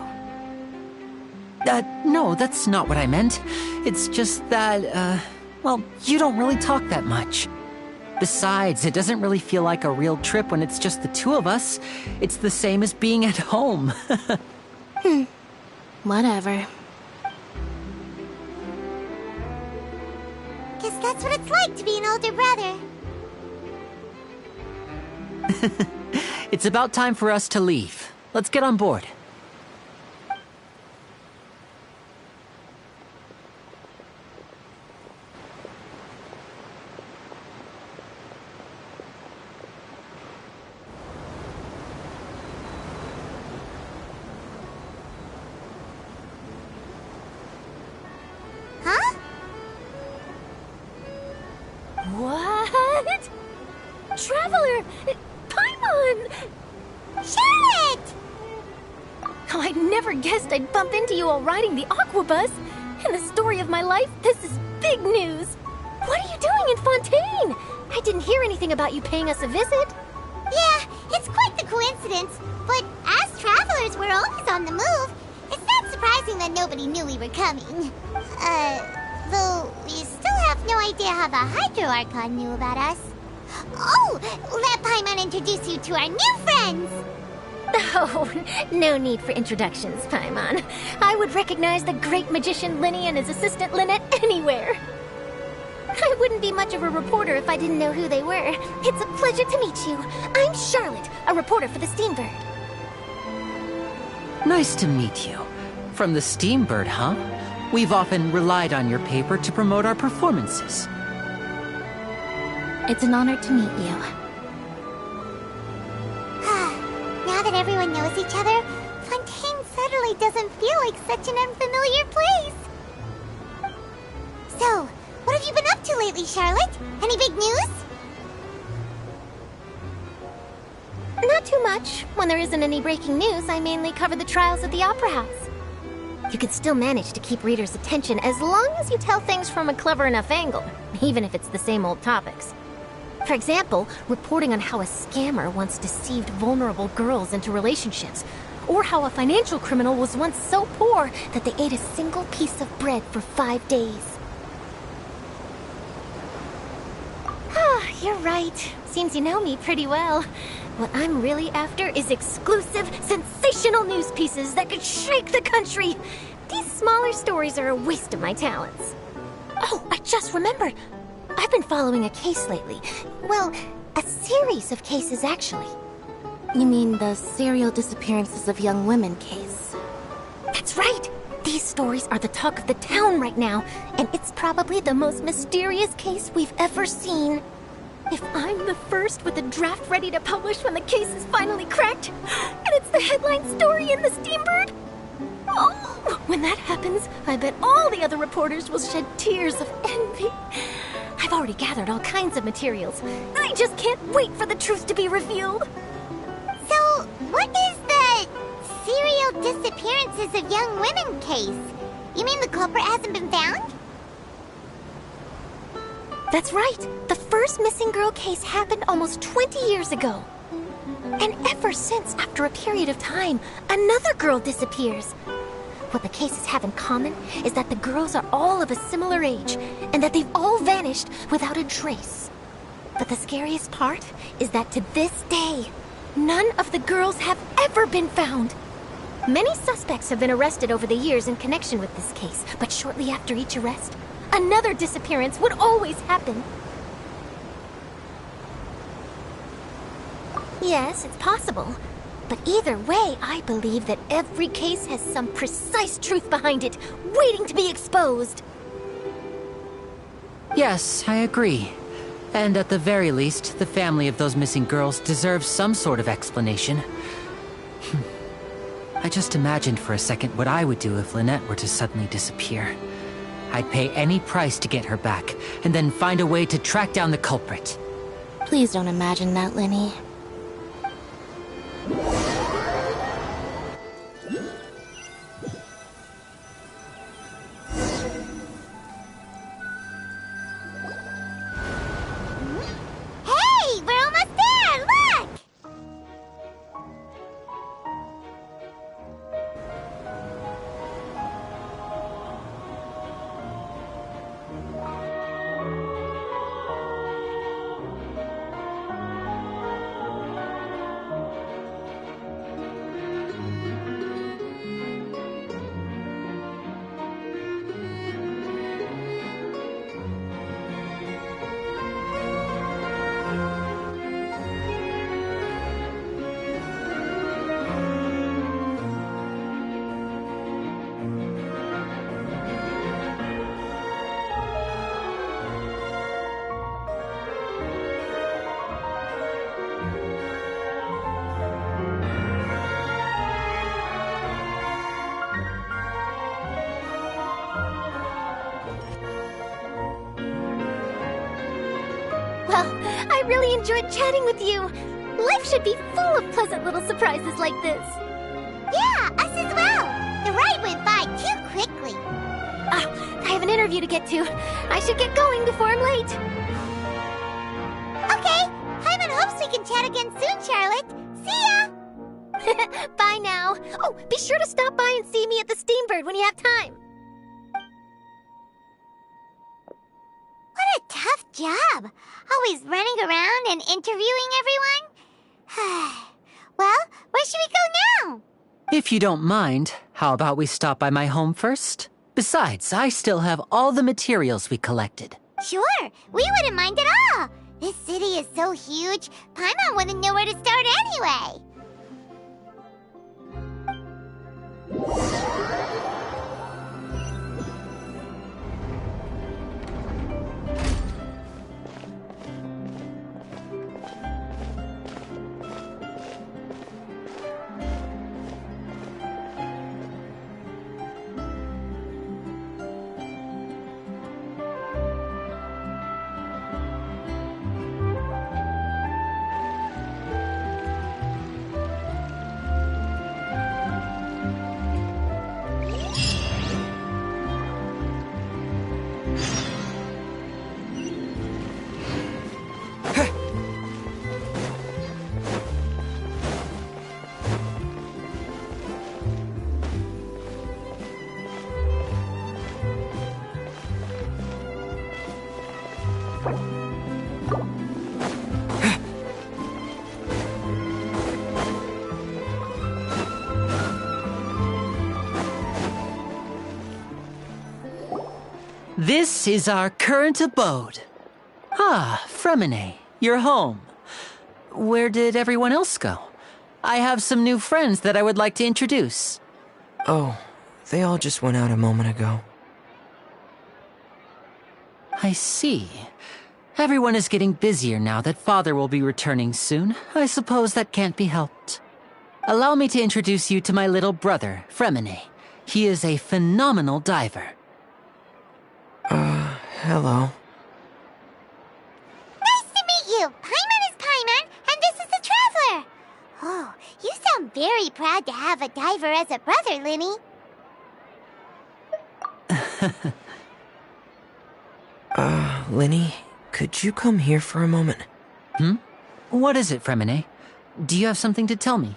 No, that's not what I meant. It's just that, well, you don't really talk that much. Besides, it doesn't really feel like a real trip when it's just the two of us. It's the same as being at home. Whatever. Guess that's what it's like to be an older brother. It's about time for us to leave. Let's get on board. What? Traveler! Paimon! Charlotte! Oh, I never guessed I'd bump into you all riding the aquabus. In the story of my life, this is big news. What are you doing in Fontaine? I didn't hear anything about you paying us a visit. Yeah, it's quite the coincidence. But as travelers, we're always on the move. It's not surprising that nobody knew we were coming. Though we still have no idea how the Hydro Archon knew about us. Oh, let Paimon introduce you to our new friends! Oh, no need for introductions, Paimon. I would recognize the great magician Linny and his assistant Lynette anywhere. I wouldn't be much of a reporter if I didn't know who they were. It's a pleasure to meet you. I'm Charlotte, a reporter for the Steambird. Nice to meet you. From the Steambird, huh? We've often relied on your paper to promote our performances. It's an honor to meet you. Now that everyone knows each other, Fontaine suddenly doesn't feel like such an unfamiliar place. So, what have you been up to lately, Charlotte? Any big news? Not too much. When there isn't any breaking news, I mainly cover the trials at the Opera House. You can still manage to keep readers' attention as long as you tell things from a clever enough angle, even if it's the same old topics. For example, reporting on how a scammer once deceived vulnerable girls into relationships, or how a financial criminal was once so poor that they ate a single piece of bread for 5 days. You're right. Seems you know me pretty well. What I'm really after is exclusive, sensational news pieces that could shake the country. These smaller stories are a waste of my talents. Oh, I just remembered. I've been following a case lately. Well, a series of cases, actually. You mean the serial disappearances of young women case? That's right! These stories are the talk of the town right now, and it's probably the most mysterious case we've ever seen. If I'm the first with a draft ready to publish when the case is finally cracked, and it's the headline story in the Steambird, oh, when that happens, I bet all the other reporters will shed tears of envy. I've already gathered all kinds of materials. I just can't wait for the truth to be revealed. So, what is the serial disappearances of young women case? You mean the culprit hasn't been found? That's right. The first missing girl case happened almost 20 years ago. And ever since, after a period of time, another girl disappears. What the cases have in common is that the girls are all of a similar age, and that they've all vanished without a trace. But the scariest part is that to this day, none of the girls have ever been found. Many suspects have been arrested over the years in connection with this case, but shortly after each arrest, another disappearance would always happen. Yes, it's possible. But either way, I believe that every case has some precise truth behind it, waiting to be exposed. Yes, I agree. And at the very least, the family of those missing girls deserves some sort of explanation. I just imagined for a second what I would do if Lynette were to suddenly disappear. I'd pay any price to get her back, and then find a way to track down the culprit. Please don't imagine that, Lenny. Hey, we're almost there! Look! Well, I really enjoyed chatting with you. Life should be full of pleasant little surprises like this. Yeah, us as well. The ride went by too quickly. I have an interview to get to. I should get going before I'm late. Okay, Paimon hopes we can chat again soon, Charlotte. See ya! Bye now. Oh, be sure to stop by and see me at the Steambird when you have time. What a tough job. Always running around and interviewing everyone. Well, where should we go now? If you don't mind, how about we stop by my home first? Besides, I still have all the materials we collected. Sure, we wouldn't mind at all. This city is so huge, Paimon wouldn't know where to start anyway. This is our current abode. Ah, Fremine, you're home. Where did everyone else go? I have some new friends that I would like to introduce. Oh, they all just went out a moment ago. I see. Everyone is getting busier now that Father will be returning soon. I suppose that can't be helped. Allow me to introduce you to my little brother, Fremine. He is a phenomenal diver. Hello. Nice to meet you. Paimon is Paimon, and this is the Traveler. Oh, you sound very proud to have a diver as a brother, Linny. Linny, could you come here for a moment? What is it, Fremine? Do you have something to tell me?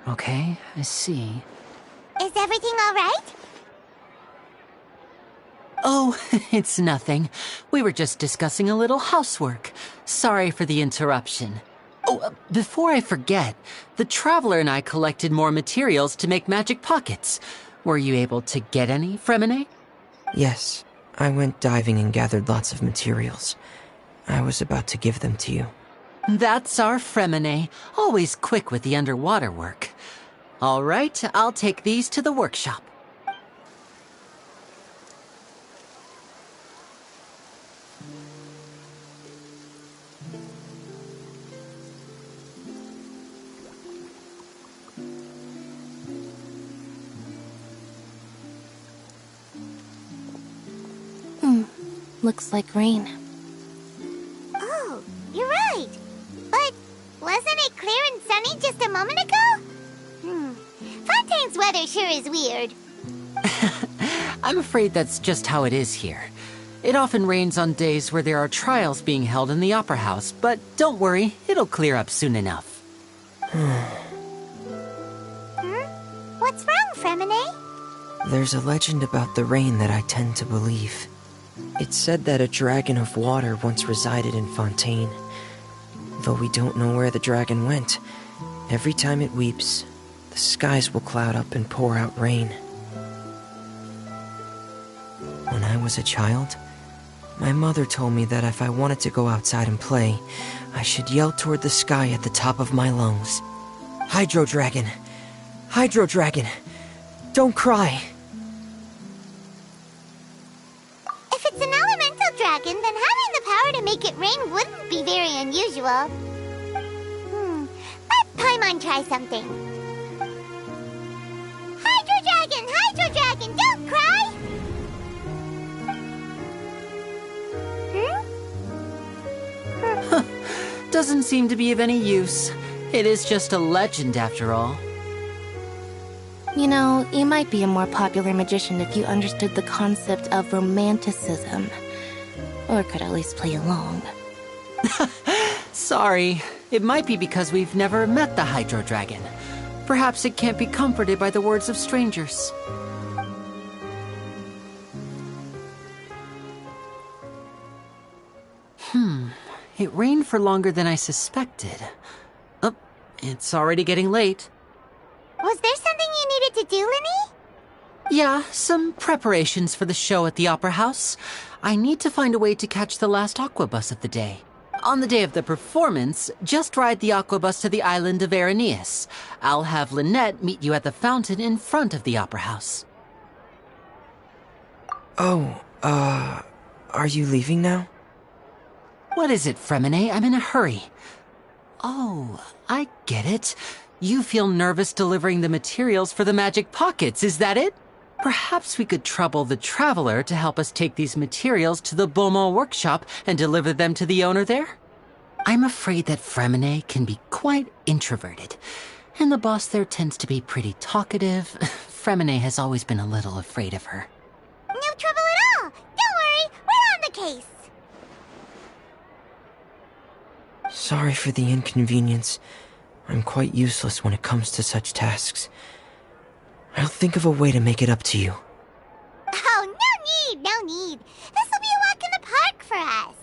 Okay, I see. Is everything all right? Oh, it's nothing. We were just discussing a little housework. Sorry for the interruption. Oh, before I forget, the Traveler and I collected more materials to make magic pockets. Were you able to get any, Fremine? Yes, I went diving and gathered lots of materials. I was about to give them to you. That's our Fremine, always quick with the underwater work. All right, I'll take these to the workshop. Looks like rain. Oh, you're right. But wasn't it clear and sunny just a moment ago? Fontaine's weather sure is weird. I'm afraid that's just how it is here. It often rains on days where there are trials being held in the Opera House, but don't worry, it'll clear up soon enough. What's wrong, Fremine? There's a legend about the rain that I tend to believe. It's said that a dragon of water once resided in Fontaine. Though we don't know where the dragon went, every time it weeps, the skies will cloud up and pour out rain. When I was a child, my mother told me that if I wanted to go outside and play, I should yell toward the sky at the top of my lungs. Hydro Dragon! Hydro Dragon! Don't cry! If it's an elemental dragon, then having the power to make it rain wouldn't be very unusual. Let Paimon try something. Hydro Dragon, don't cry! Doesn't seem to be of any use. It is just a legend after all. You know, you might be a more popular magician if you understood the concept of romanticism. Or could at least play along. Sorry. It might be because we've never met the Hydro Dragon. Perhaps it can't be comforted by the words of strangers. It rained for longer than I suspected. Oh, it's already getting late. Was there something you needed to do, Linny? Yeah, some preparations for the show at the Opera House. I need to find a way to catch the last aqua bus of the day. On the day of the performance, just ride the aqua bus to the island of Araneus. I'll have Lynette meet you at the fountain in front of the Opera House. Oh, are you leaving now? What is it, Fremine? I'm in a hurry. Oh, I get it. You feel nervous delivering the materials for the magic pockets, is that it? Perhaps we could trouble the Traveler to help us take these materials to the Beaumont workshop and deliver them to the owner there? I'm afraid that Fremine can be quite introverted, and the boss there tends to be pretty talkative. Fremine has always been a little afraid of her. No trouble at all! Don't worry, we're on the case! Sorry for the inconvenience. I'm quite useless when it comes to such tasks. I'll think of a way to make it up to you. Oh, no need! This'll be a walk in the park for us!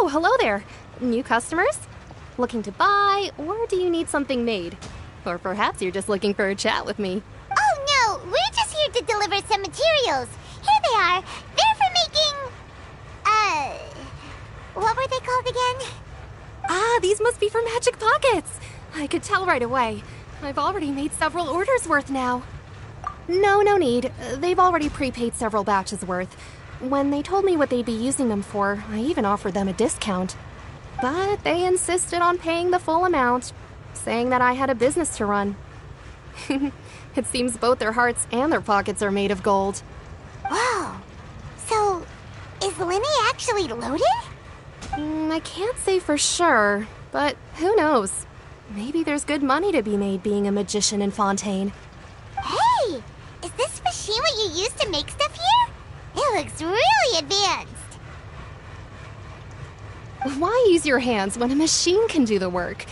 Oh, hello there. New customers? Looking to buy, or do you need something made? Or perhaps you're just looking for a chat with me. Oh no, we're just here to deliver some materials. Here they are. They're for making... what were they called again? Ah, these must be for magic pockets. I could tell right away. I've already made several orders worth now. No need. They've already prepaid several batches worth. When they told me what they'd be using them for, I even offered them a discount. But they insisted on paying the full amount, saying that I had a business to run. It seems both their hearts and their pockets are made of gold. Wow. So, is Linny actually loaded? I can't say for sure, but who knows? Maybe there's good money to be made being a magician in Fontaine. Hey! Is this machine what you use to make stuff here? It looks really advanced. Why use your hands when a machine can do the work?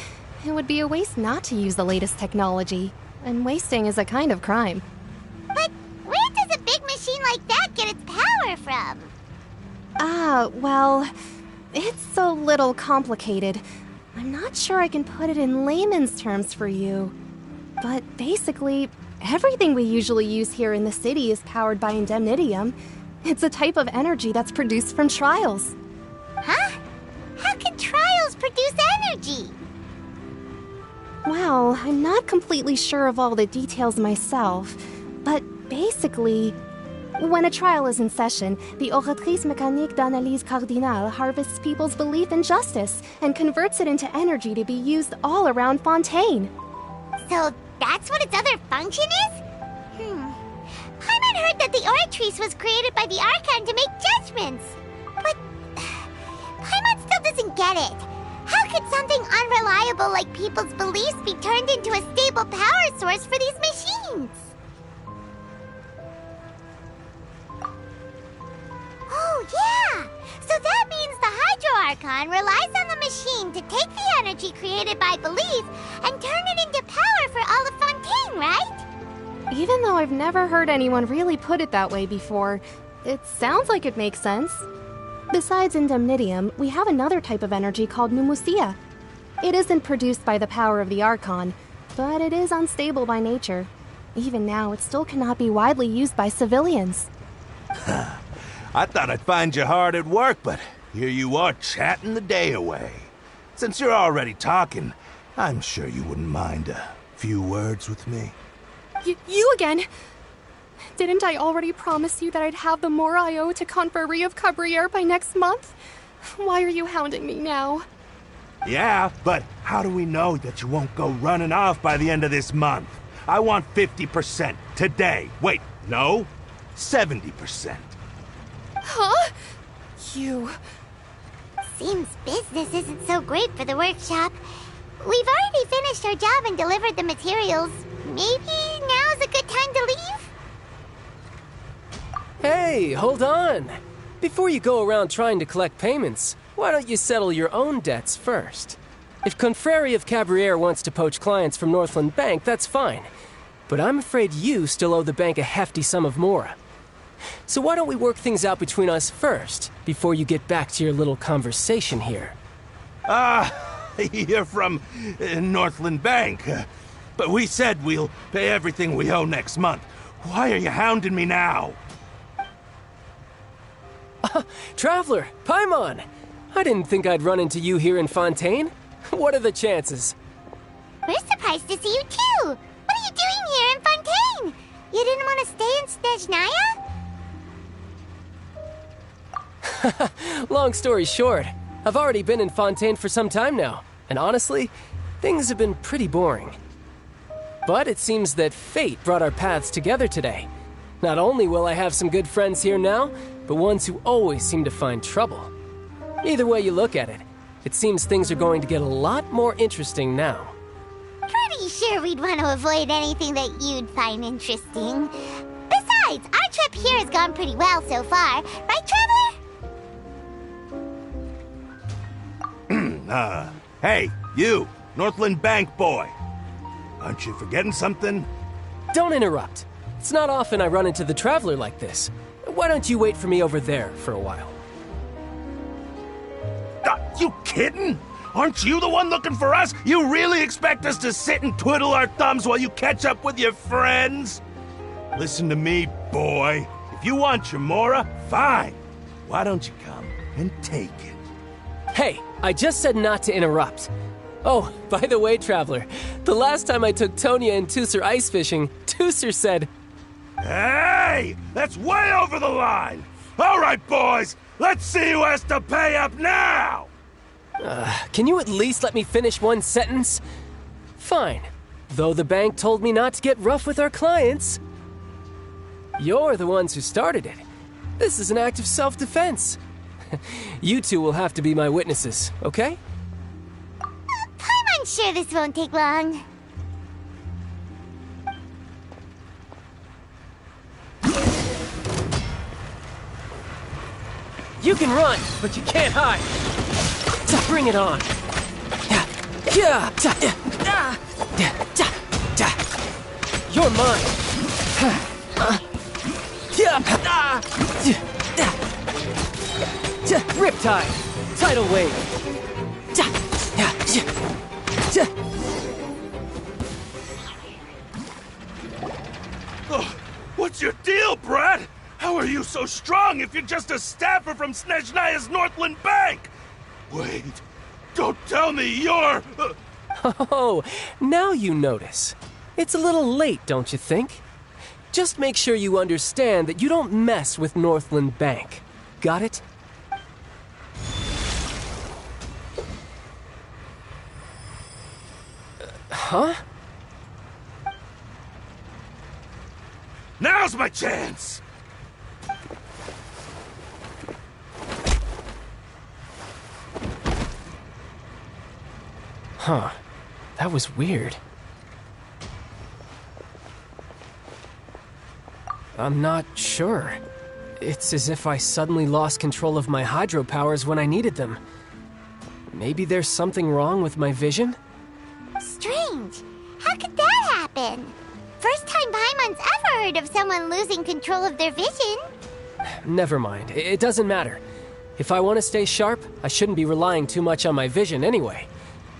It would be a waste not to use the latest technology, and wasting is a kind of crime. But where does a big machine like that get its power from? Well, it's a little complicated. I'm not sure I can put it in layman's terms for you. But basically, everything we usually use here in the city is powered by indemnitium. It's a type of energy that's produced from trials. Huh? How can trials produce energy? Well, I'm not completely sure of all the details myself, but basically, when a trial is in session, the Oratrice Mécanique d'Analyse Cardinale harvests people's belief in justice and converts it into energy to be used all around Fontaine. So that's what its other function is? Paimon heard that the Oratrice was created by the Archon to make judgments. But Paimon still doesn't get it. How could something unreliable like people's beliefs be turned into a stable power source for these machines? Oh, yeah! So that means the Hydro Archon relies on the machine to take the energy created by belief and turn it into power for all of Fontaine, right? Even though I've never heard anyone really put it that way before, it sounds like it makes sense. Besides indemnitium, we have another type of energy called pneumosia. It isn't produced by the power of the Archon, but it is unstable by nature. Even now, it still cannot be widely used by civilians. I thought I'd find you hard at work, but here you are chatting the day away. Since you're already talking, I'm sure you wouldn't mind a few words with me. You again? Didn't I already promise you that I'd have the more I owe to Confrérie of Cabriere by next month? Why are you hounding me now? Yeah, but how do we know that you won't go running off by the end of this month? I want 50% today. Wait, no, 70%. Huh? You... Seems business isn't so great for the workshop. We've already finished our job and delivered the materials. Maybe now's a good time to leave? Hey, hold on. Before you go around trying to collect payments, why don't you settle your own debts first? If Confrérie of Cabriere wants to poach clients from Northland Bank, that's fine. But I'm afraid you still owe the bank a hefty sum of mora. So why don't we work things out between us first, before you get back to your little conversation here? You're from Northland Bank. But we said we'll pay everything we owe next month. Why are you hounding me now? Traveler, Paimon! I didn't think I'd run into you here in Fontaine. What are the chances? We're surprised to see you too! What are you doing here in Fontaine? You didn't want to stay in Snezhnaya? Long story short, I've already been in Fontaine for some time now, and honestly, things have been pretty boring. But it seems that fate brought our paths together today. Not only will I have some good friends here now, but ones who always seem to find trouble. Either way you look at it, it seems things are going to get a lot more interesting now. Pretty sure we'd want to avoid anything that you'd find interesting. Besides, our trip here has gone pretty well so far, right, Traveler? Hey, you, Northland Bank boy. Aren't you forgetting something? Don't interrupt. It's not often I run into the Traveler like this. Why don't you wait for me over there for a while? You kidding? Aren't you the one looking for us? You really expect us to sit and twiddle our thumbs while you catch up with your friends? Listen to me, boy. If you want your Mora, fine. Why don't you come and take it? Hey, I just said not to interrupt. Oh, by the way, Traveler, the last time I took Tonya and Tusser ice fishing, Tusser said... Hey! That's way over the line! All right, boys, let's see who has to pay up now! Can you at least let me finish one sentence? Fine. Though the bank told me not to get rough with our clients. You're the ones who started it. This is an act of self-defense. You two will have to be my witnesses, okay? I'm sure this won't take long. You can run, but you can't hide. Bring it on. You're mine. Riptide. Tidal wave. Oh, what's your deal, Brad? How are you so strong if you're just a staffer from Snezhnaya's Northland Bank? Wait, don't tell me you're... Oh, now you notice. It's a little late, don't you think? Just make sure you understand that you don't mess with Northland Bank. Got it? Huh? Now's my chance! Huh. That was weird. I'm not sure. It's as if I suddenly lost control of my hydro powers when I needed them. Maybe there's something wrong with my vision? Strange. How could that happen? First time Paimon's ever heard of someone losing control of their vision. Never mind. It doesn't matter. If I want to stay sharp, I shouldn't be relying too much on my vision anyway.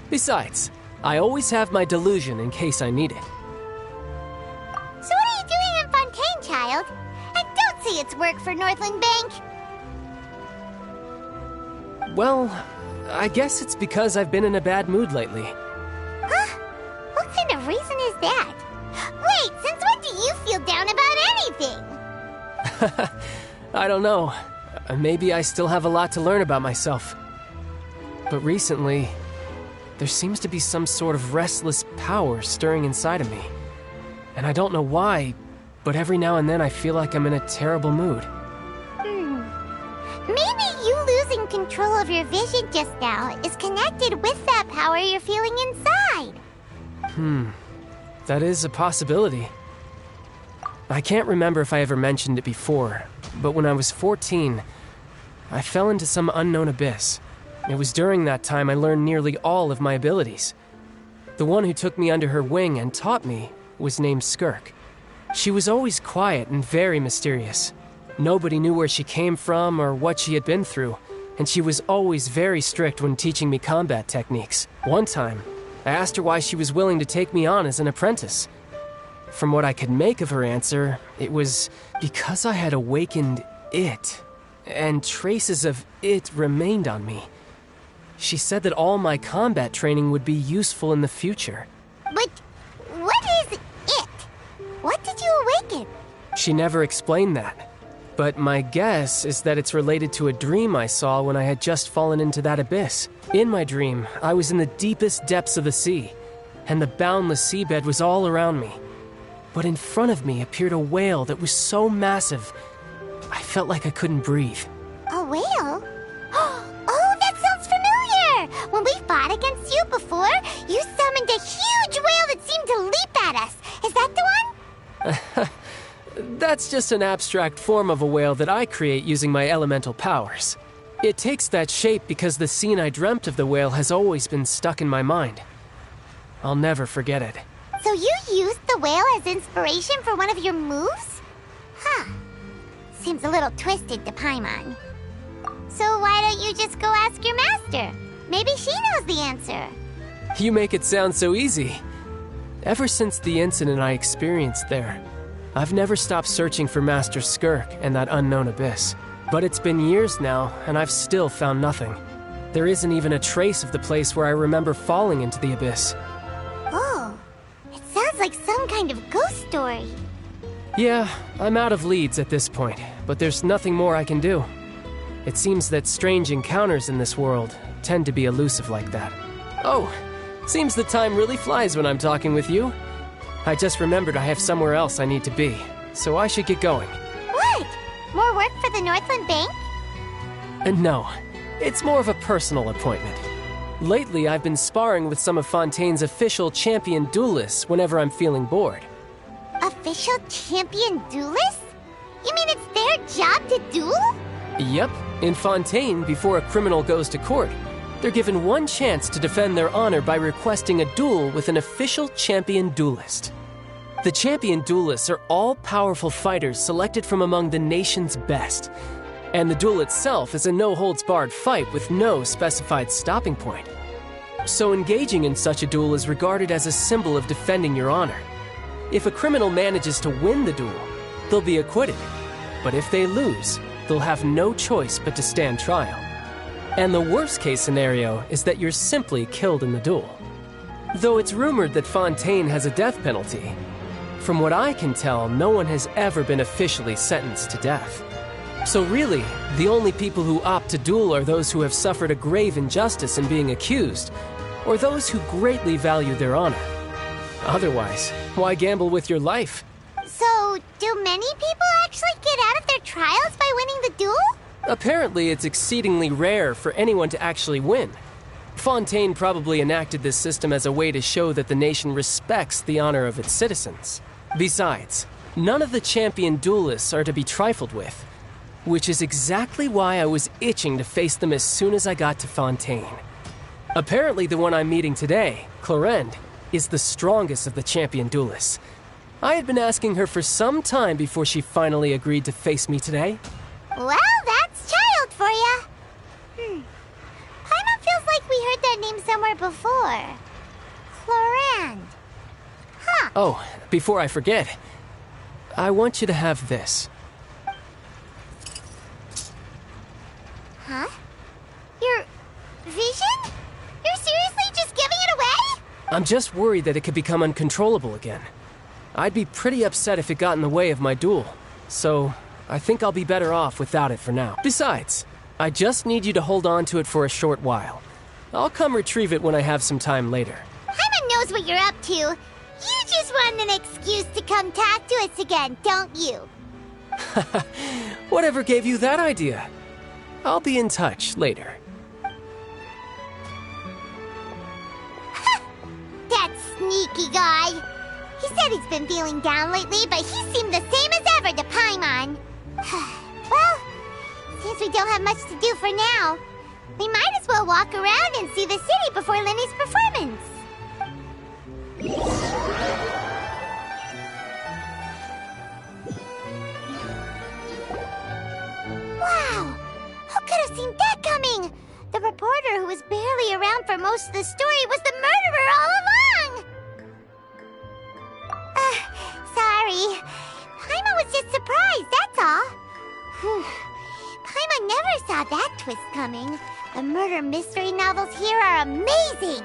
Besides, I always have my delusion in case I need it. So what are you doing in Fontaine, child? And don't say it's work for Northland Bank. Well, I guess it's because I've been in a bad mood lately. Huh? What kind of reason is that? Wait, since when do you feel down about anything? I don't know. Maybe I still have a lot to learn about myself. But recently, there seems to be some sort of restless power stirring inside of me. And I don't know why, but every now and then I feel like I'm in a terrible mood. Maybe you losing control of your vision just now is connected with that power you're feeling inside. That is a possibility. I can't remember if I ever mentioned it before, but when I was 14, I fell into some unknown abyss. It was during that time I learned nearly all of my abilities. The one who took me under her wing and taught me was named Skirk. She was always quiet and very mysterious. Nobody knew where she came from or what she had been through, and she was always very strict when teaching me combat techniques. One time, I asked her why she was willing to take me on as an apprentice. From what I could make of her answer, it was because I had awakened it, and traces of it remained on me. She said that all my combat training would be useful in the future. But what is it? What did you awaken? She never explained that. But my guess is that it's related to a dream I saw when I had just fallen into that abyss. In my dream, I was in the deepest depths of the sea, and the boundless seabed was all around me. But in front of me appeared a whale that was so massive, I felt like I couldn't breathe. A whale? Oh, that sounds familiar! When we fought against you before, you summoned a huge whale that seemed to leap at us. Is that the one? That's just an abstract form of a whale that I create using my elemental powers. It takes that shape because the scene I dreamt of the whale has always been stuck in my mind. I'll never forget it. So you used the whale as inspiration for one of your moves? Huh. Seems a little twisted to Paimon. So why don't you just go ask your master? Maybe she knows the answer. You make it sound so easy. Ever since the incident I experienced there, I've never stopped searching for Master Skirk and that unknown abyss. But it's been years now, and I've still found nothing. There isn't even a trace of the place where I remember falling into the abyss. Oh, it sounds like some kind of ghost story. Yeah, I'm out of leads at this point, but there's nothing more I can do. It seems that strange encounters in this world tend to be elusive like that. Oh, seems the time really flies when I'm talking with you. I just remembered I have somewhere else I need to be, so I should get going. What? More work for the Northland Bank? No, it's more of a personal appointment. Lately, I've been sparring with some of Fontaine's official champion duelists whenever I'm feeling bored. Official champion duelists? You mean it's their job to duel? Yep, in Fontaine, before a criminal goes to court, they're given one chance to defend their honor by requesting a duel with an official champion duelist. The champion duelists are all-powerful fighters selected from among the nation's best, and the duel itself is a no-holds-barred fight with no specified stopping point. So engaging in such a duel is regarded as a symbol of defending your honor. If a criminal manages to win the duel, they'll be acquitted, but if they lose, they'll have no choice but to stand trial. And the worst-case scenario is that you're simply killed in the duel. Though it's rumored that Fontaine has a death penalty, from what I can tell, no one has ever been officially sentenced to death. So really, the only people who opt to duel are those who have suffered a grave injustice in being accused, or those who greatly value their honor. Otherwise, why gamble with your life? So, do many people actually get out of their trials by winning the duel? Apparently, it's exceedingly rare for anyone to actually win. Fontaine probably enacted this system as a way to show that the nation respects the honor of its citizens. Besides, none of the champion duelists are to be trifled with, which is exactly why I was itching to face them as soon as I got to Fontaine. Apparently, the one I'm meeting today, Clorinde, is the strongest of the champion duelists. I had been asking her for some time before she finally agreed to face me today. Well, that's child for ya. Paimon feels like we heard that name somewhere before. Clorinde. Huh. Oh, before I forget, I want you to have this. Huh? Your vision? You're seriously just giving it away? I'm just worried that it could become uncontrollable again. I'd be pretty upset if it got in the way of my duel, so I think I'll be better off without it for now. Besides, I just need you to hold on to it for a short while. I'll come retrieve it when I have some time later. Paimon knows what you're up to. You just want an excuse to come talk to us again, don't you? Whatever gave you that idea? I'll be in touch later. That sneaky guy. He said he's been feeling down lately, but he seemed the same as ever to Paimon. Well, since we don't have much to do for now, we might as well walk around and see the city before Lenny's performance. Wow! Who could have seen that coming? The reporter who was barely around for most of the story was the murderer all along! Sorry. Paimon was just surprised, that's all. Paimon never saw that twist coming. The murder mystery novels here are amazing.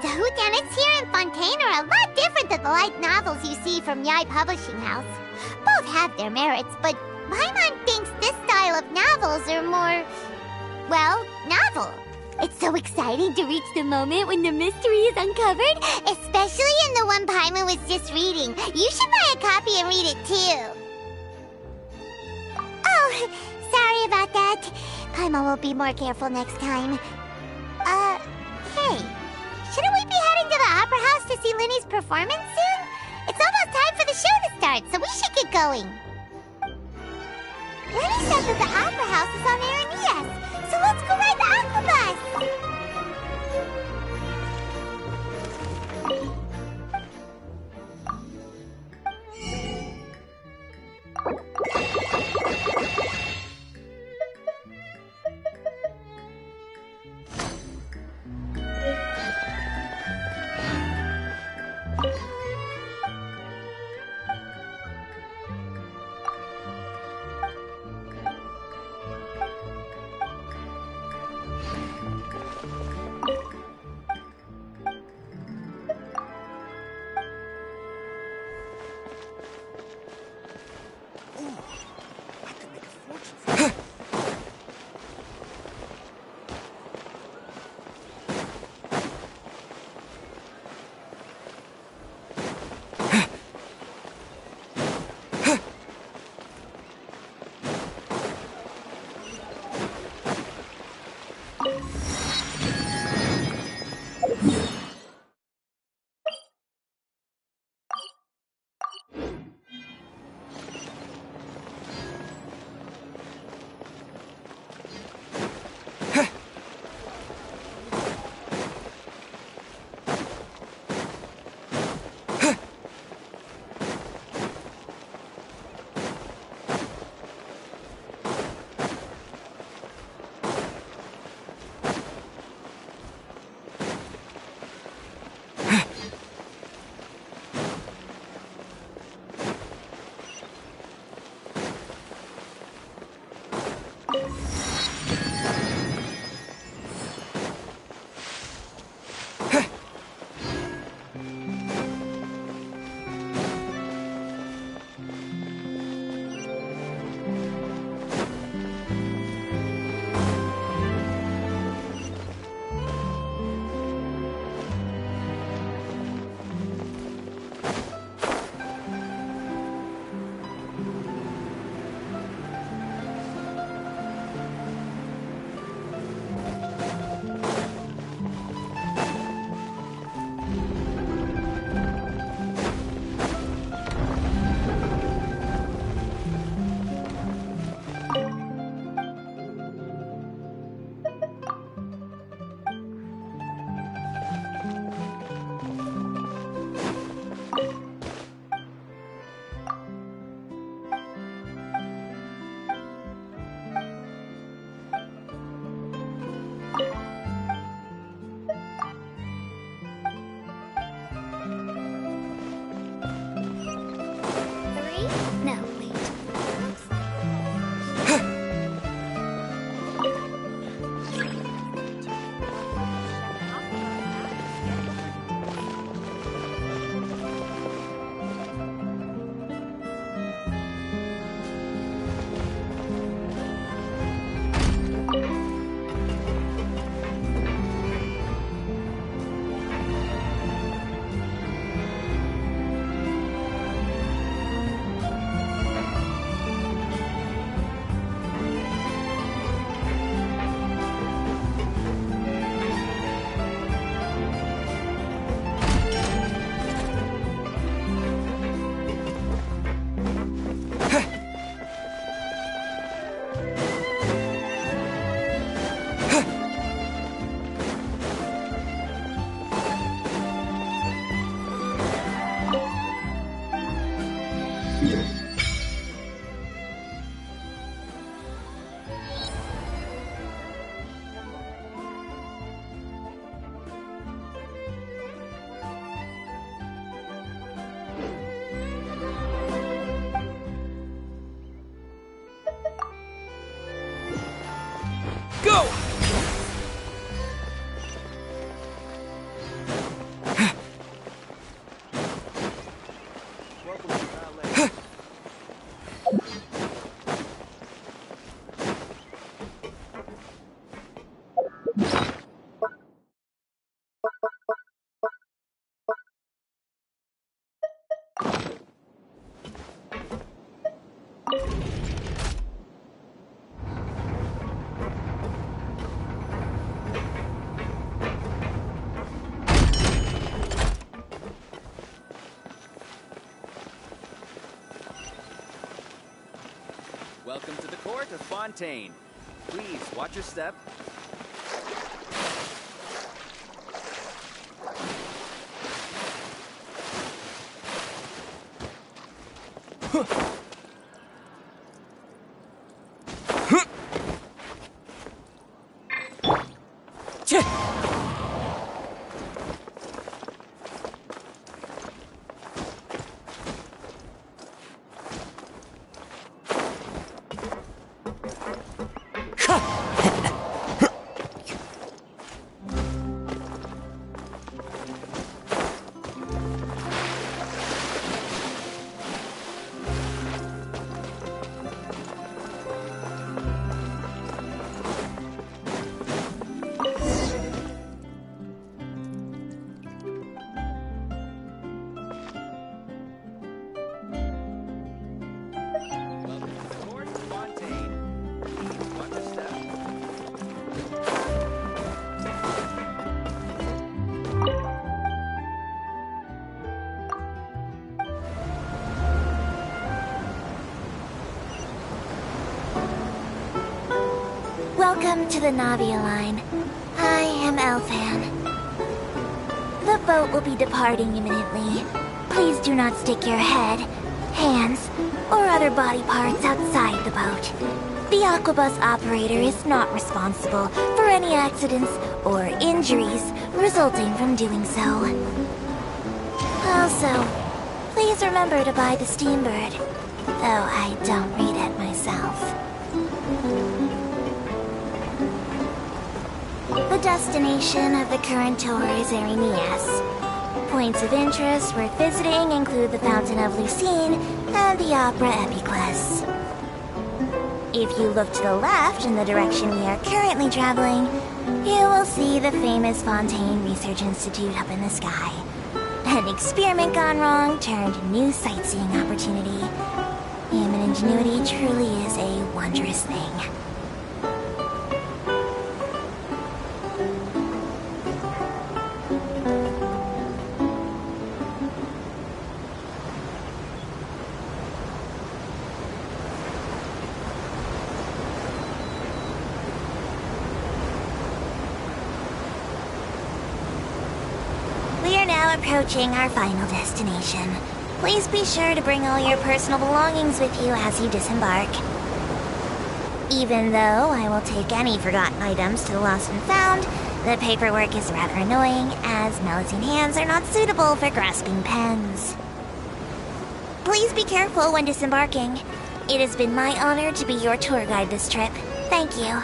The whodunits here in Fontaine are a lot different than the light novels you see from Yai Publishing House. Both have their merits, but Paimon thinks this style of novels are more, well, novel. It's so exciting to reach the moment when the mystery is uncovered, especially in the one Paimon was just reading. You should buy a copy and read it too. Oh, sorry about that. Paimon will be more careful next time. Hey, shouldn't we be heading to the Opera House to see Lenny's performance soon? It's almost time for the show to start, so we should get going. Lenny said that the Opera House is on Araneas, so let's go ride the Aqua Bus! go! Welcome to the court of Fontaine. Please, watch your step. Welcome to the Navia line. I am Elfan. The boat will be departing imminently. Please do not stick your head, hands, or other body parts outside the boat. The Aquabus operator is not responsible for any accidents or injuries resulting from doing so. Also, please remember to buy the Steambird, though I don't read it myself. The destination of the current tour is Erinias. Points of interest worth visiting include the Fountain of Lucine and the Opera Epiclese. If you look to the left in the direction we are currently traveling, you will see the famous Fontaine Research Institute up in the sky. An experiment gone wrong turned new sightseeing opportunity. Human ingenuity truly is a wondrous thing. Approaching our final destination. Please be sure to bring all your personal belongings with you as you disembark. Even though I will take any forgotten items to the lost and found, the paperwork is rather annoying, as Melusine hands are not suitable for grasping pens. Please be careful when disembarking. It has been my honor to be your tour guide this trip. Thank you.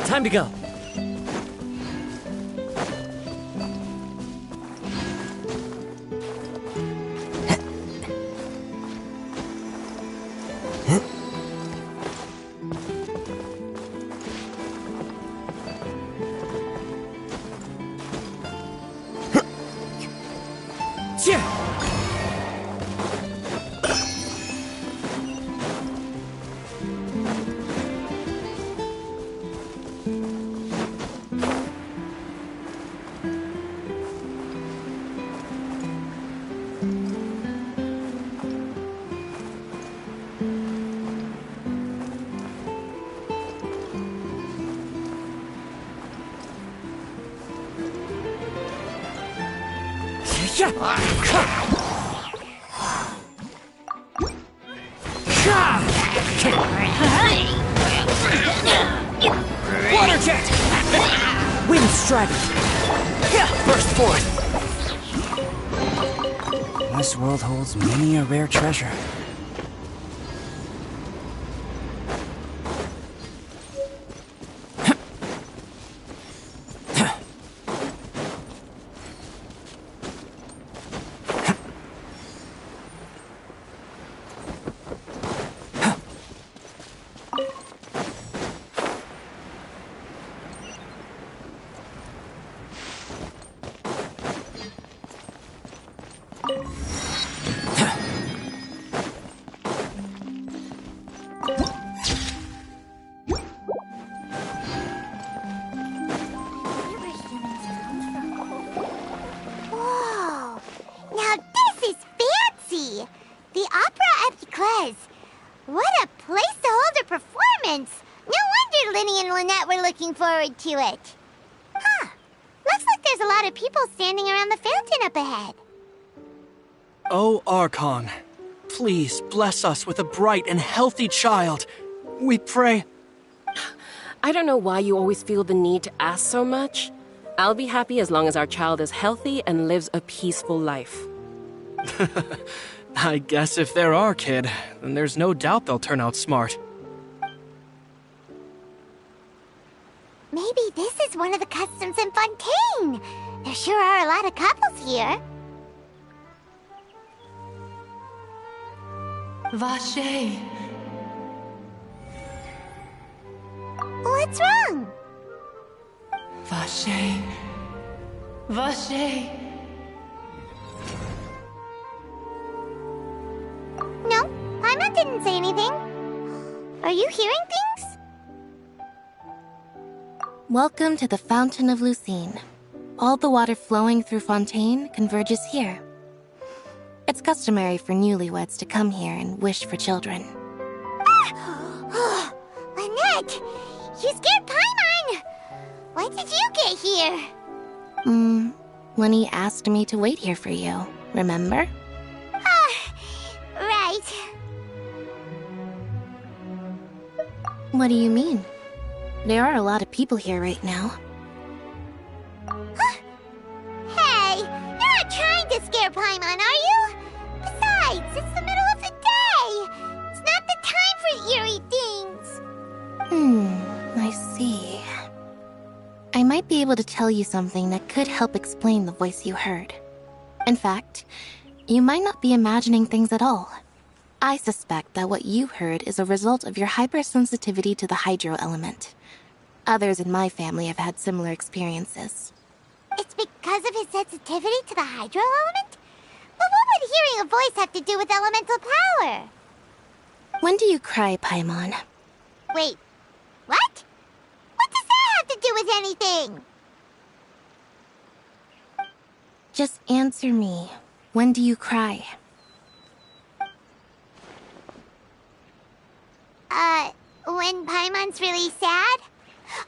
Time to go. Water jet! Wind strider! Burst forth! This world holds many a rare treasure. Whoa! Now this is fancy! The Opera Epiclese. What a place to hold a performance! No wonder Linny and Lynette were looking forward to it. Huh. Looks like there's a lot of people standing around the fountain up ahead. O Archon, please bless us with a bright and healthy child. We pray. I don't know why you always feel the need to ask so much. I'll be happy as long as our child is healthy and lives a peaceful life. I guess if they're our kid, then there's no doubt they'll turn out smart. Maybe this is one of the customs in Fontaine. There sure are a lot of couples here. Vache. What's wrong? Vache. Vache. No, Paimon didn't say anything. Are you hearing things? Welcome to the Fountain of Lucine. All the water flowing through Fontaine converges here. It's customary for newlyweds to come here and wish for children. Ah! Lynette! You scared Paimon! When did you get here? Lenny asked me to wait here for you, remember? Right. What do you mean? There are a lot of people here right now. Hey, you're not trying to scare Paimon, are you? Besides, it's the middle of the day. It's not the time for eerie things. I see. I might be able to tell you something that could help explain the voice you heard. In fact, you might not be imagining things at all. I suspect that what you heard is a result of your hypersensitivity to the hydro element. Others in my family have had similar experiences. It's because of his sensitivity to the hydro element? But what would hearing a voice have to do with elemental power? When do you cry, Paimon? Wait, what? What does that have to do with anything? Just answer me. When do you cry? When Paimon's really sad?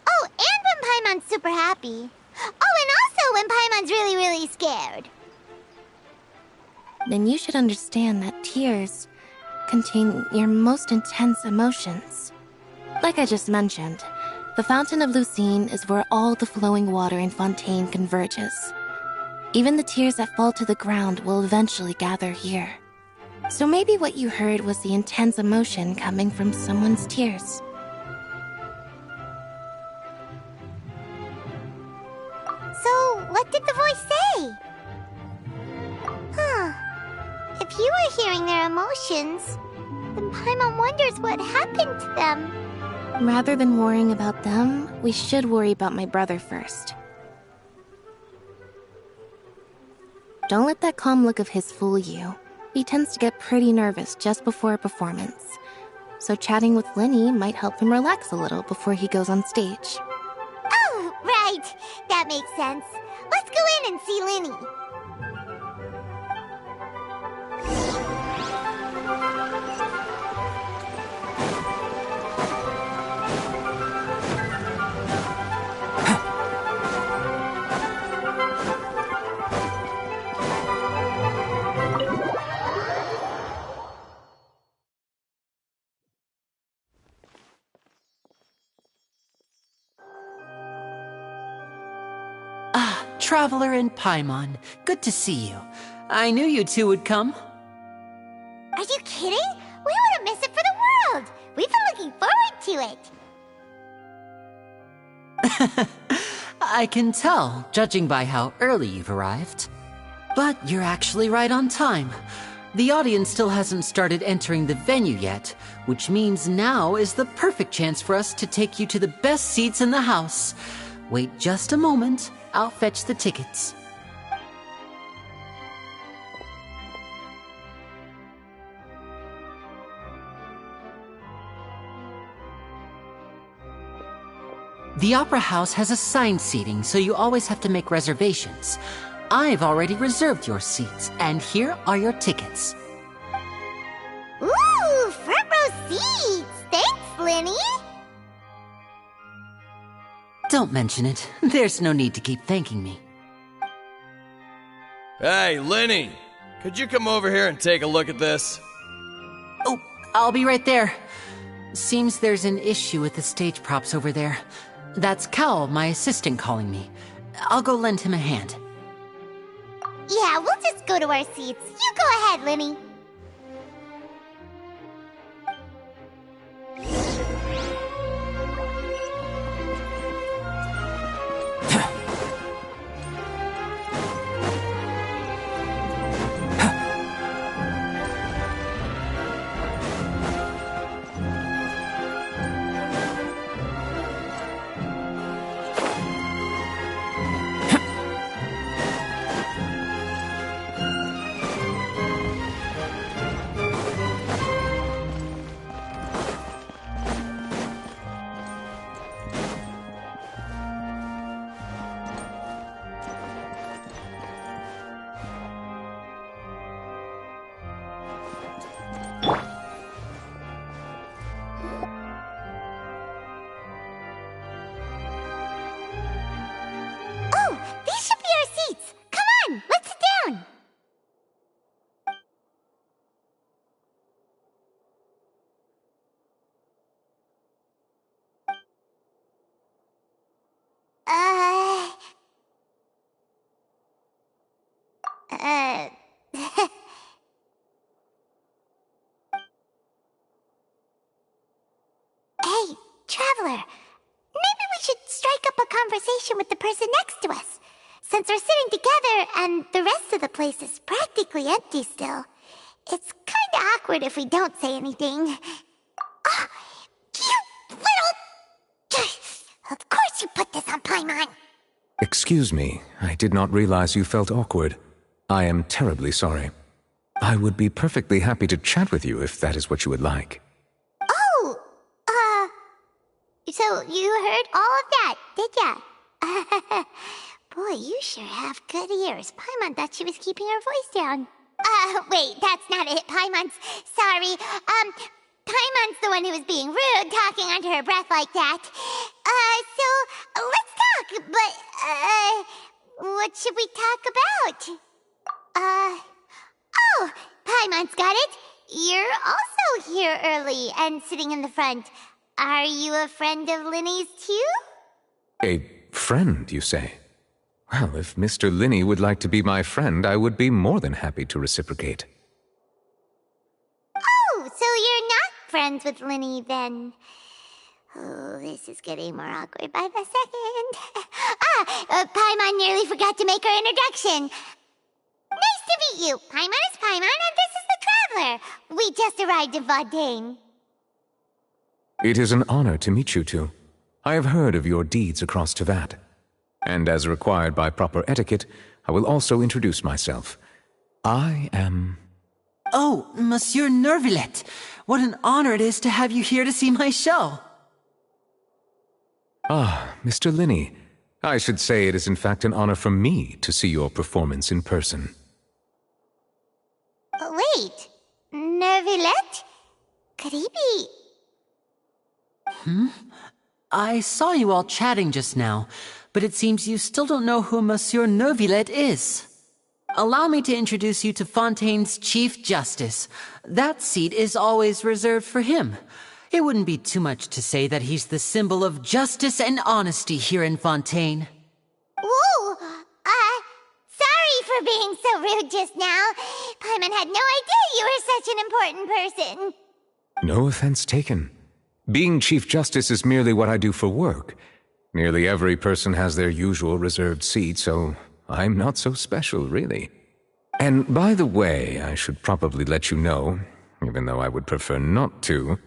Oh, and when Paimon's super happy. Oh, and also when Paimon's really, really scared. Then you should understand that tears contain your most intense emotions. Like I just mentioned, the Fountain of Lucine is where all the flowing water in Fontaine converges. Even the tears that fall to the ground will eventually gather here. So maybe what you heard was the intense emotion coming from someone's tears. So, what did the voice say? Huh. If you were hearing their emotions, then Paimon wonders what happened to them. Rather than worrying about them, we should worry about my brother first. Don't let that calm look of his fool you. He tends to get pretty nervous just before a performance. So chatting with Linny might help him relax a little before he goes on stage. Oh, right. That makes sense. Let's go in and see Linny. Traveler and Paimon. Good to see you. I knew you two would come. Are you kidding? We wouldn't miss it for the world! We've been looking forward to it! I can tell, judging by how early you've arrived. But you're actually right on time. The audience still hasn't started entering the venue yet, which means now is the perfect chance for us to take you to the best seats in the house. Wait just a moment, I'll fetch the tickets. The Opera House has assigned seating, so you always have to make reservations. I've already reserved your seats, and here are your tickets. Ooh, front row seats! Thanks, Linny! Don't mention it. There's no need to keep thanking me. Hey, Linny! Could you come over here and take a look at this? Oh, I'll be right there. Seems there's an issue with the stage props over there. That's Cal, my assistant, calling me. I'll go lend him a hand. Yeah, we'll just go to our seats. You go ahead, Linny. Hey, Traveler. Maybe we should strike up a conversation with the person next to us. Since we're sitting together and the rest of the place is practically empty still, it's kinda awkward if we don't say anything. Oh, you little... Of course you put this on Paimon! Excuse me, I did not realize you felt awkward. I am terribly sorry. I would be perfectly happy to chat with you if that is what you would like. Oh, so you heard all of that, did ya? Boy, you sure have good ears. Paimon thought she was keeping her voice down. Wait, that's not it. Paimon's... Sorry. Paimon's the one who was being rude, talking under her breath like that. So, let's talk, but, what should we talk about? Oh, Paimon's got it. You're also here early and sitting in the front. Are you a friend of Linny's too? A friend, you say? Well, if Mr. Linny would like to be my friend, I would be more than happy to reciprocate. Oh, so you're not friends with Linny then? Oh, this is getting more awkward by the second. Paimon nearly forgot to make her introduction. Nice to meet you. Paimon is Paimon, and this is the Traveler. We just arrived in Fontaine. It is an honor to meet you two. I have heard of your deeds across Tevat. And as required by proper etiquette, I will also introduce myself. I am... Oh, Monsieur Nervillet. What an honor it is to have you here to see my show. Ah, Mr. Linny. I should say it is in fact an honor for me to see your performance in person. Wait, Nervillet? Could he be... I saw you all chatting just now, but it seems you still don't know who Monsieur Nervillet is. Allow me to introduce you to Fontaine's Chief Justice. That seat is always reserved for him. It wouldn't be too much to say that he's the symbol of justice and honesty here in Fontaine. Whoa! for being so rude just now. Paimon had no idea you were such an important person. No offense taken. Being Chief Justice is merely what I do for work. Nearly every person has their usual reserved seat, so I'm not so special, really. And by the way, I should probably let you know, even though I would prefer not to.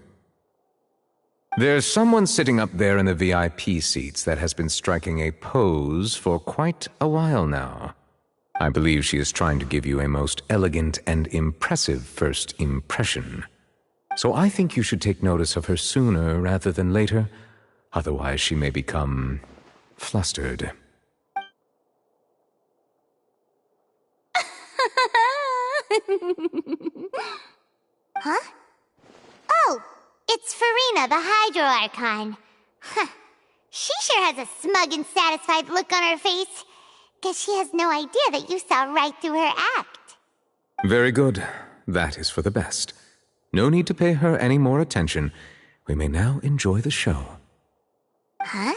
There's someone sitting up there in the VIP seats that has been striking a pose for quite a while now. I believe she is trying to give you a most elegant and impressive first impression. So I think you should take notice of her sooner rather than later, otherwise she may become flustered. Huh? Oh, it's Farina, the Hydro Archon. Huh. She sure has a smug and satisfied look on her face. Guess she has no idea that you saw right through her act. Very good. That is for the best. No need to pay her any more attention. We may now enjoy the show. Huh?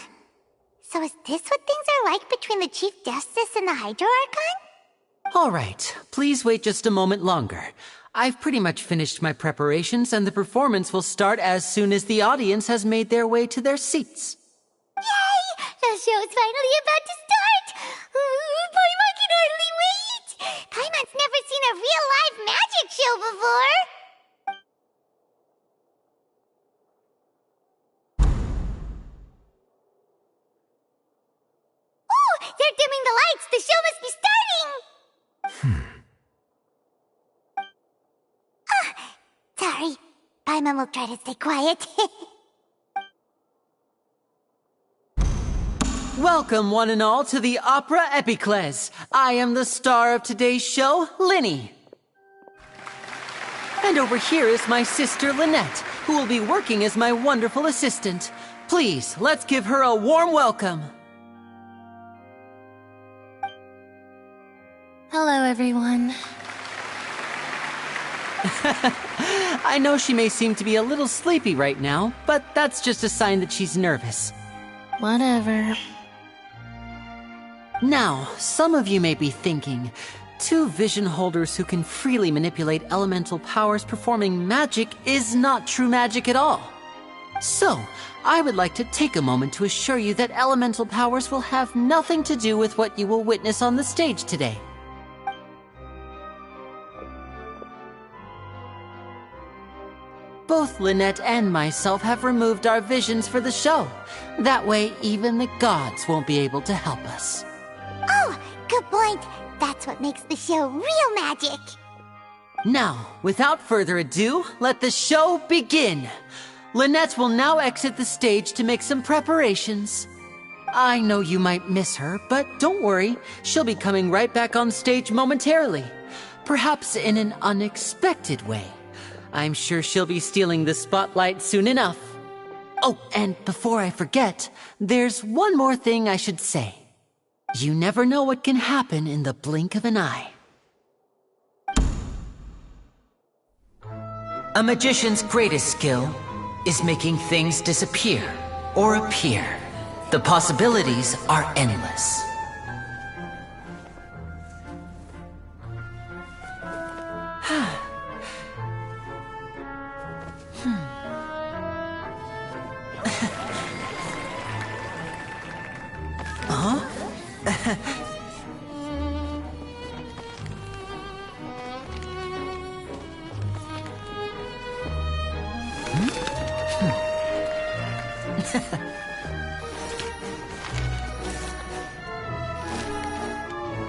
So is this what things are like between the Chief Justice and the Hydro Archon? All right, please wait just a moment longer. I've pretty much finished my preparations, and the performance will start as soon as the audience has made their way to their seats. Yay! The show's finally about to start! Paimon can hardly wait! Paimon's never seen a real live magic show before! Ooh! They're dimming the lights! The show must be starting! Sorry. Paimon will try to stay quiet. Welcome, one and all, to the Opera Epiclese. I am the star of today's show, Linny. And over here is my sister, Lynette, who will be working as my wonderful assistant. Please, let's give her a warm welcome. Hello, everyone. I know she may seem to be a little sleepy right now, but that's just a sign that she's nervous. Whatever. Now, some of you may be thinking, two vision holders who can freely manipulate elemental powers performing magic is not true magic at all. So, I would like to take a moment to assure you that elemental powers will have nothing to do with what you will witness on the stage today. Both Lynette and myself have removed our visions for the show. That way, even the gods won't be able to help us. Oh, good point. That's what makes the show real magic. Now, without further ado, let the show begin. Lynette will now exit the stage to make some preparations. I know you might miss her, but don't worry. She'll be coming right back on stage momentarily. Perhaps in an unexpected way. I'm sure she'll be stealing the spotlight soon enough. Oh, and before I forget, there's one more thing I should say. You never know what can happen in the blink of an eye. A magician's greatest skill is making things disappear or appear. The possibilities are endless.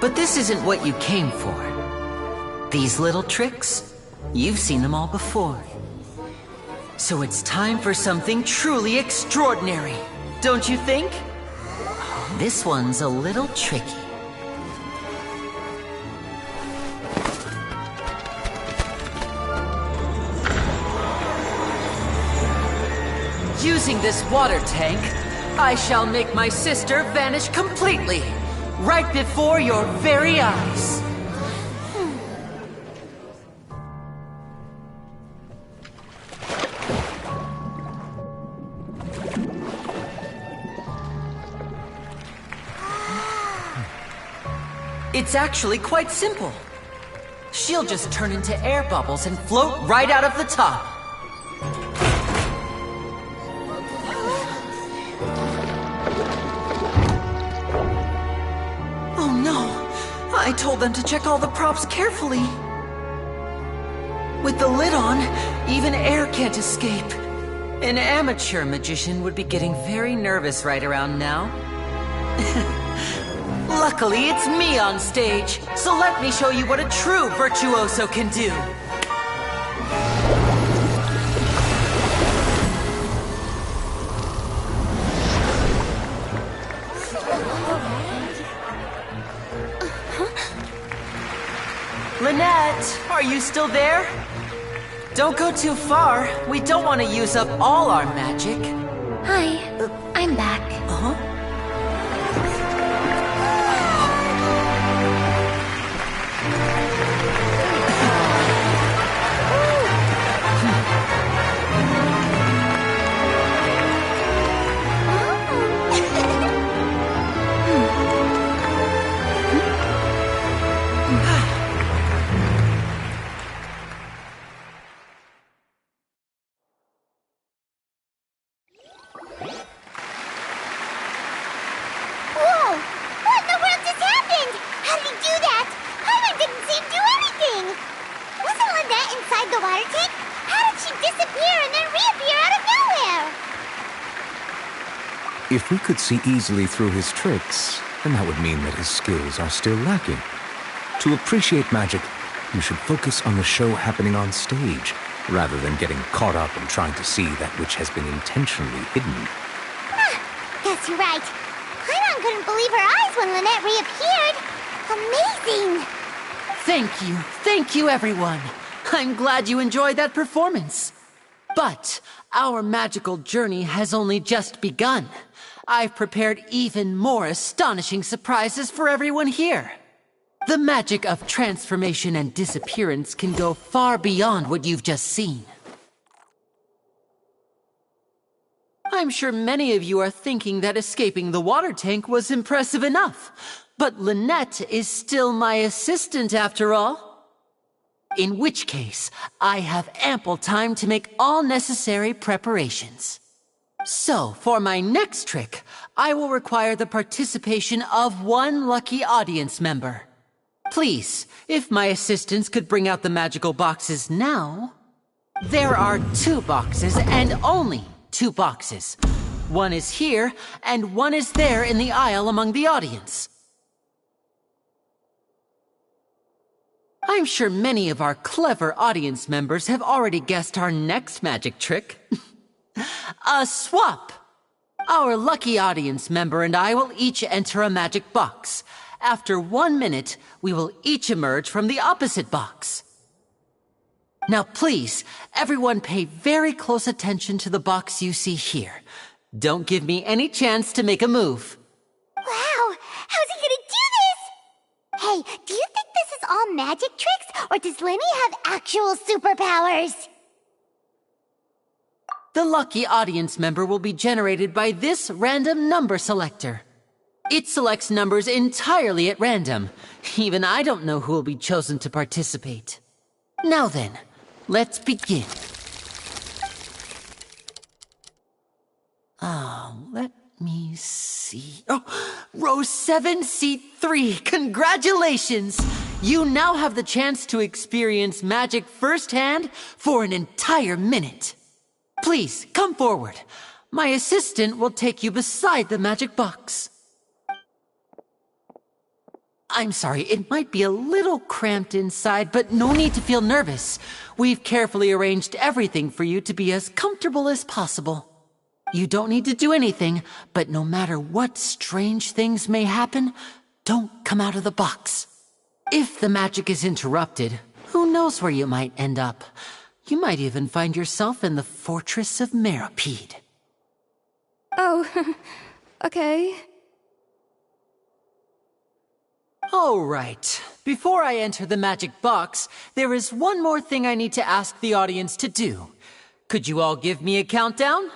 But this isn't what you came for. These little tricks, you've seen them all before. So it's time for something truly extraordinary, don't you think? This one's a little tricky. Using this water tank, I shall make my sister vanish completely, right before your very eyes. It's actually quite simple. She'll just turn into air bubbles and float right out of the top. Oh no! I told them to check all the props carefully. With the lid on, even air can't escape. An amateur magician would be getting very nervous right around now. Luckily, it's me on stage, so let me show you what a true virtuoso can do. Lynette, are you still there? Don't go too far. We don't want to use up all our magic. Hi, I'm back. Uh-huh. If we could see easily through his tricks, then that would mean that his skills are still lacking. To appreciate magic, you should focus on the show happening on stage, rather than getting caught up in trying to see that which has been intentionally hidden. Guess you're right. Paimon couldn't believe her eyes when Lynette reappeared. Amazing! Thank you everyone. I'm glad you enjoyed that performance. But our magical journey has only just begun. I've prepared even more astonishing surprises for everyone here. The magic of transformation and disappearance can go far beyond what you've just seen. I'm sure many of you are thinking that escaping the water tank was impressive enough, but Lynette is still my assistant after all. In which case, I have ample time to make all necessary preparations. So, for my next trick, I will require the participation of one lucky audience member. Please, if my assistants could bring out the magical boxes now. There are 2 boxes and only 2 boxes. One is here and one is there in the aisle among the audience. I'm sure many of our clever audience members have already guessed our next magic trick. A swap! Our lucky audience member and I will each enter a magic box. After 1 minute, we will each emerge from the opposite box. Now please, everyone pay very close attention to the box you see here. Don't give me any chance to make a move. Wow! How's he gonna do this? Hey, do you think this is all magic tricks, or does Lenny have actual superpowers? The lucky audience member will be generated by this random number selector. It selects numbers entirely at random. Even I don't know who will be chosen to participate. Now then, let's begin. Let me see. Oh, row 7, seat 3. Congratulations! You now have the chance to experience magic firsthand for an entire minute. Please, come forward. My assistant will take you beside the magic box. I'm sorry, it might be a little cramped inside, but no need to feel nervous. We've carefully arranged everything for you to be as comfortable as possible. You don't need to do anything, but no matter what strange things may happen, don't come out of the box. If the magic is interrupted, who knows where you might end up? You might even find yourself in the Fortress of Meropide. Oh, okay. All right. Before I enter the magic box, there is one more thing I need to ask the audience to do. Could you all give me a countdown?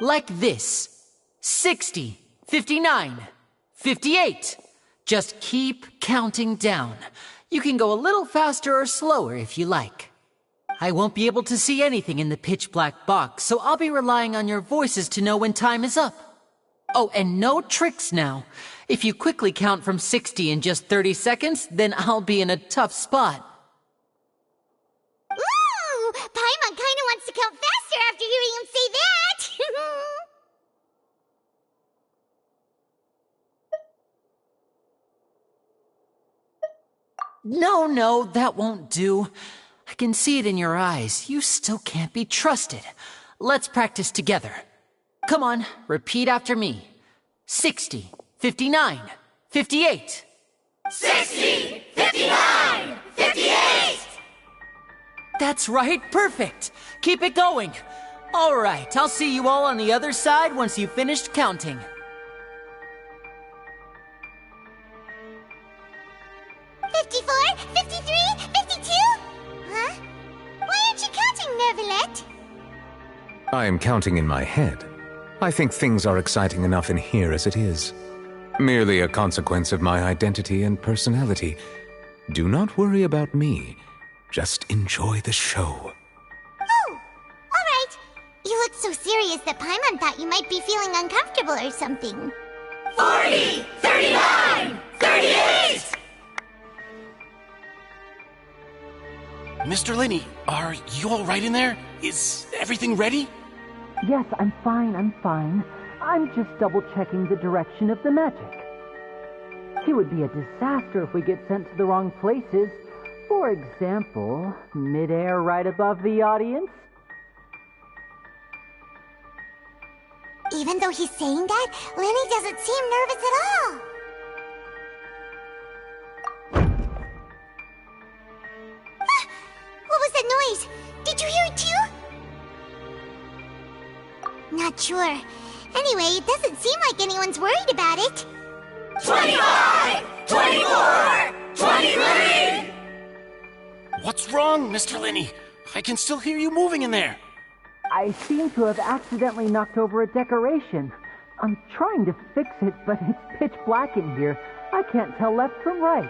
Like this. 60, 59, 58, Just keep counting down. You can go a little faster or slower if you like. I won't be able to see anything in the pitch-black box, so I'll be relying on your voices to know when time is up. Oh, and no tricks now. If you quickly count from 60 in just 30 seconds, then I'll be in a tough spot. Ooh! Paimon kinda wants to count faster after hearing him say that! No, that won't do. I can see it in your eyes. You still can't be trusted. Let's practice together. Come on, repeat after me. 60, 59, 58. 60! 59! 58! That's right, perfect. Keep it going. All right, I'll see you all on the other side once you've finished counting. 54, 53, 52? Huh? Why aren't you counting, Nervalet? I am counting in my head. I think things are exciting enough in here as it is. Merely a consequence of my identity and personality. Do not worry about me. Just enjoy the show. Oh, alright. You look so serious that Paimon thought you might be feeling uncomfortable or something. 40! 39! 38! Mr. Linney, are you all right in there? Is everything ready? Yes, I'm fine. I'm just double-checking the direction of the magic. It would be a disaster if we get sent to the wrong places. For example, mid-air right above the audience. Even though he's saying that, Lenny doesn't seem nervous at all. What was that noise? Did you hear it too? Not sure. Anyway, it doesn't seem like anyone's worried about it. 25! 24! 23! What's wrong, Mr. Linney? I can still hear you moving in there. I seem to have accidentally knocked over a decoration. I'm trying to fix it, but it's pitch black in here. I can't tell left from right.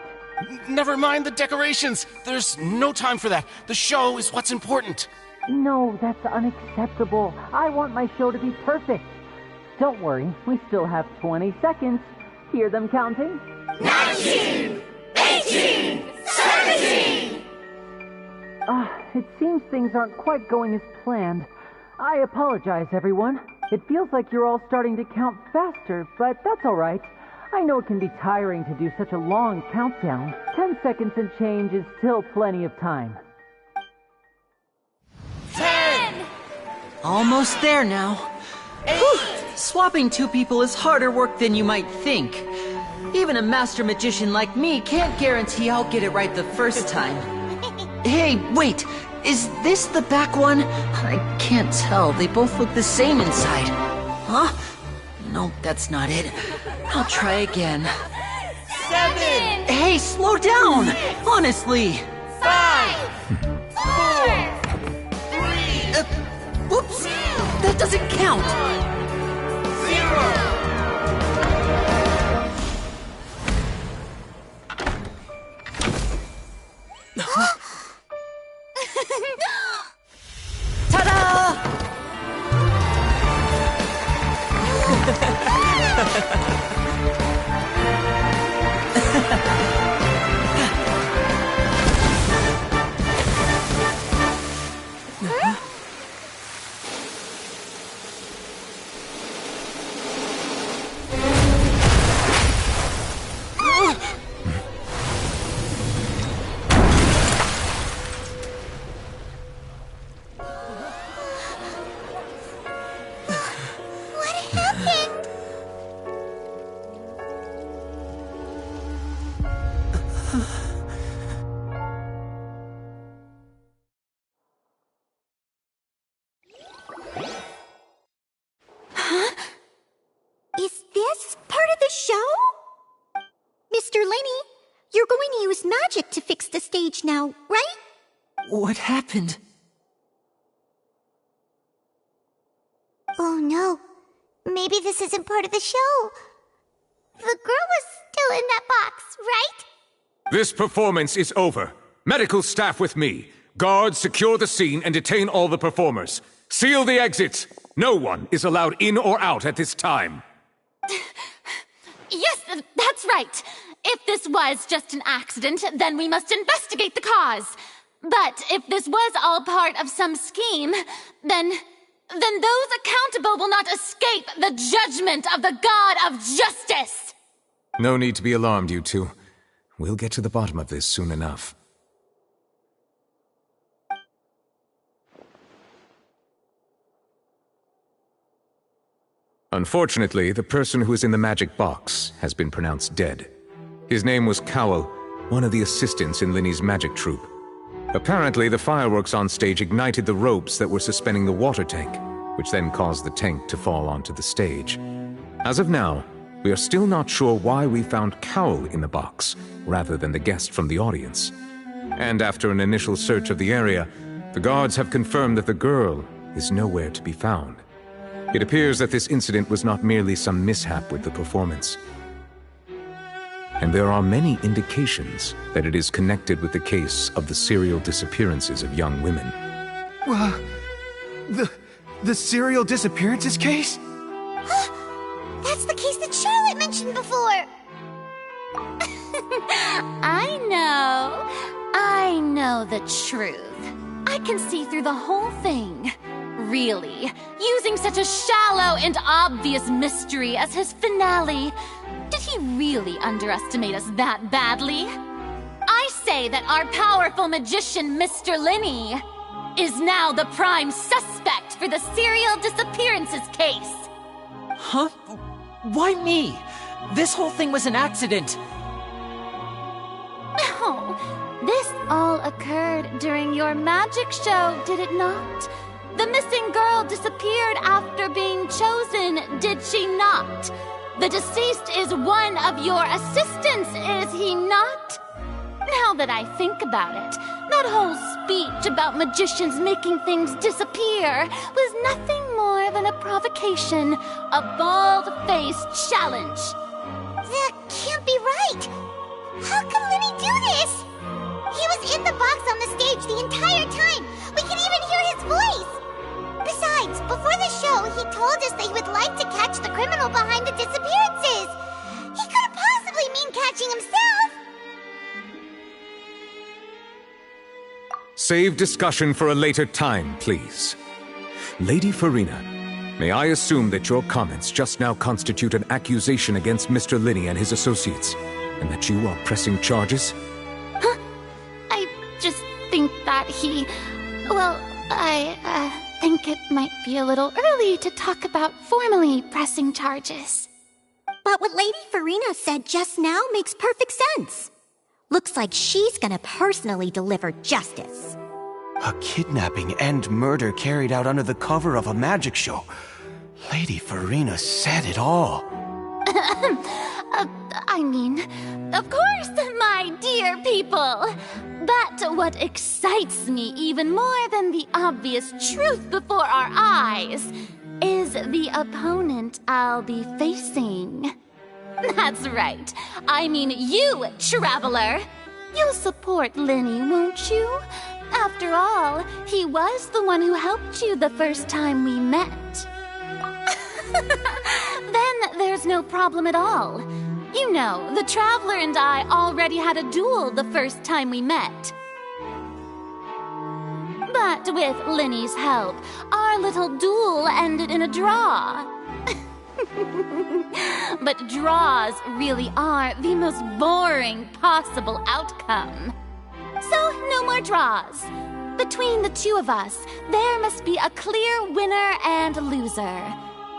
Never mind the decorations. There's no time for that. The show is what's important. No, that's unacceptable. I want my show to be perfect. Don't worry, we still have 20 seconds. Hear them counting? 19! 18! 17! It seems things aren't quite going as planned. I apologize, everyone. It feels like you're all starting to count faster, but that's all right. I know it can be tiring to do such a long countdown. 10 seconds and change is still plenty of time. 10! Almost there now. 8! Whew. Swapping two people is harder work than you might think. Even a master magician like me can't guarantee I'll get it right the first time. Hey, wait! Is this the back one? I can't tell. They both look the same inside. Huh? No, that's not it. I'll try again. 7! Hey, slow down! Honestly! 5! 4! 3! Whoops! That doesn't count! 0! Ta-da! What happened? Huh? Is this part of the show? Mr. Lenny, you're going to use magic to fix the stage now, right? What happened? Oh no. Maybe this isn't part of the show. The girl was still in that box, right? This performance is over. Medical staff with me. Guards, secure the scene and detain all the performers. Seal the exits. No one is allowed in or out at this time. Yes, that's right. If this was just an accident, then we must investigate the cause. But if this was all part of some scheme, then those accountable will not escape the judgment of the God of Justice. No need to be alarmed, you two. We'll get to the bottom of this soon enough. Unfortunately, the person who is in the magic box has been pronounced dead. His name was Cowell, one of the assistants in Linny's magic troupe. Apparently, the fireworks on stage ignited the ropes that were suspending the water tank, which then caused the tank to fall onto the stage. As of now, we are still not sure why we found Cowell in the box, rather than the guest from the audience. And after an initial search of the area, the guards have confirmed that the girl is nowhere to be found. It appears that this incident was not merely some mishap with the performance. And there are many indications that it is connected with the case of the serial disappearances of young women. The serial disappearances case? That's the case that Charlotte mentioned before! I know the truth. I can see through the whole thing. Really, using such a shallow and obvious mystery as his finale. Did he really underestimate us that badly? I say that our powerful magician, Mr. Linny, is now the prime suspect for the serial disappearances case. Huh? Why me? This whole thing was an accident. No, this all occurred during your magic show, did it not? The missing girl disappeared after being chosen, did she not? The deceased is one of your assistants, is he not? Now that I think about it, that whole speech about magicians making things disappear was nothing more than a provocation, a bald-faced challenge. That can't be right! How can Linny do this? He was in the box on the stage the entire time! We can even hear his voice! Besides, before the show, he told us that he would like to catch the criminal behind the disappearances! He couldn't possibly mean catching himself! Save discussion for a later time, please. Lady Farina, may I assume that your comments just now constitute an accusation against Mr. Linny and his associates, and that you are pressing charges? Huh? I just think that he... Well, I think it might be a little early to talk about formally pressing charges. But what Lady Farina said just now makes perfect sense. Looks like she's gonna personally deliver justice. A kidnapping and murder carried out under the cover of a magic show. Lady Farina said it all. I mean, of course, my dear people. But what excites me even more than the obvious truth before our eyes is the opponent I'll be facing. That's right. I mean you, Traveler. You'll support Linny, won't you? After all, he was the one who helped you the first time we met. Then there's no problem at all. You know, the Traveler and I already had a duel the first time we met. But with Linny's help, our little duel ended in a draw. But draws really are the most boring possible outcome. So, no more draws. Between the two of us, there must be a clear winner and loser.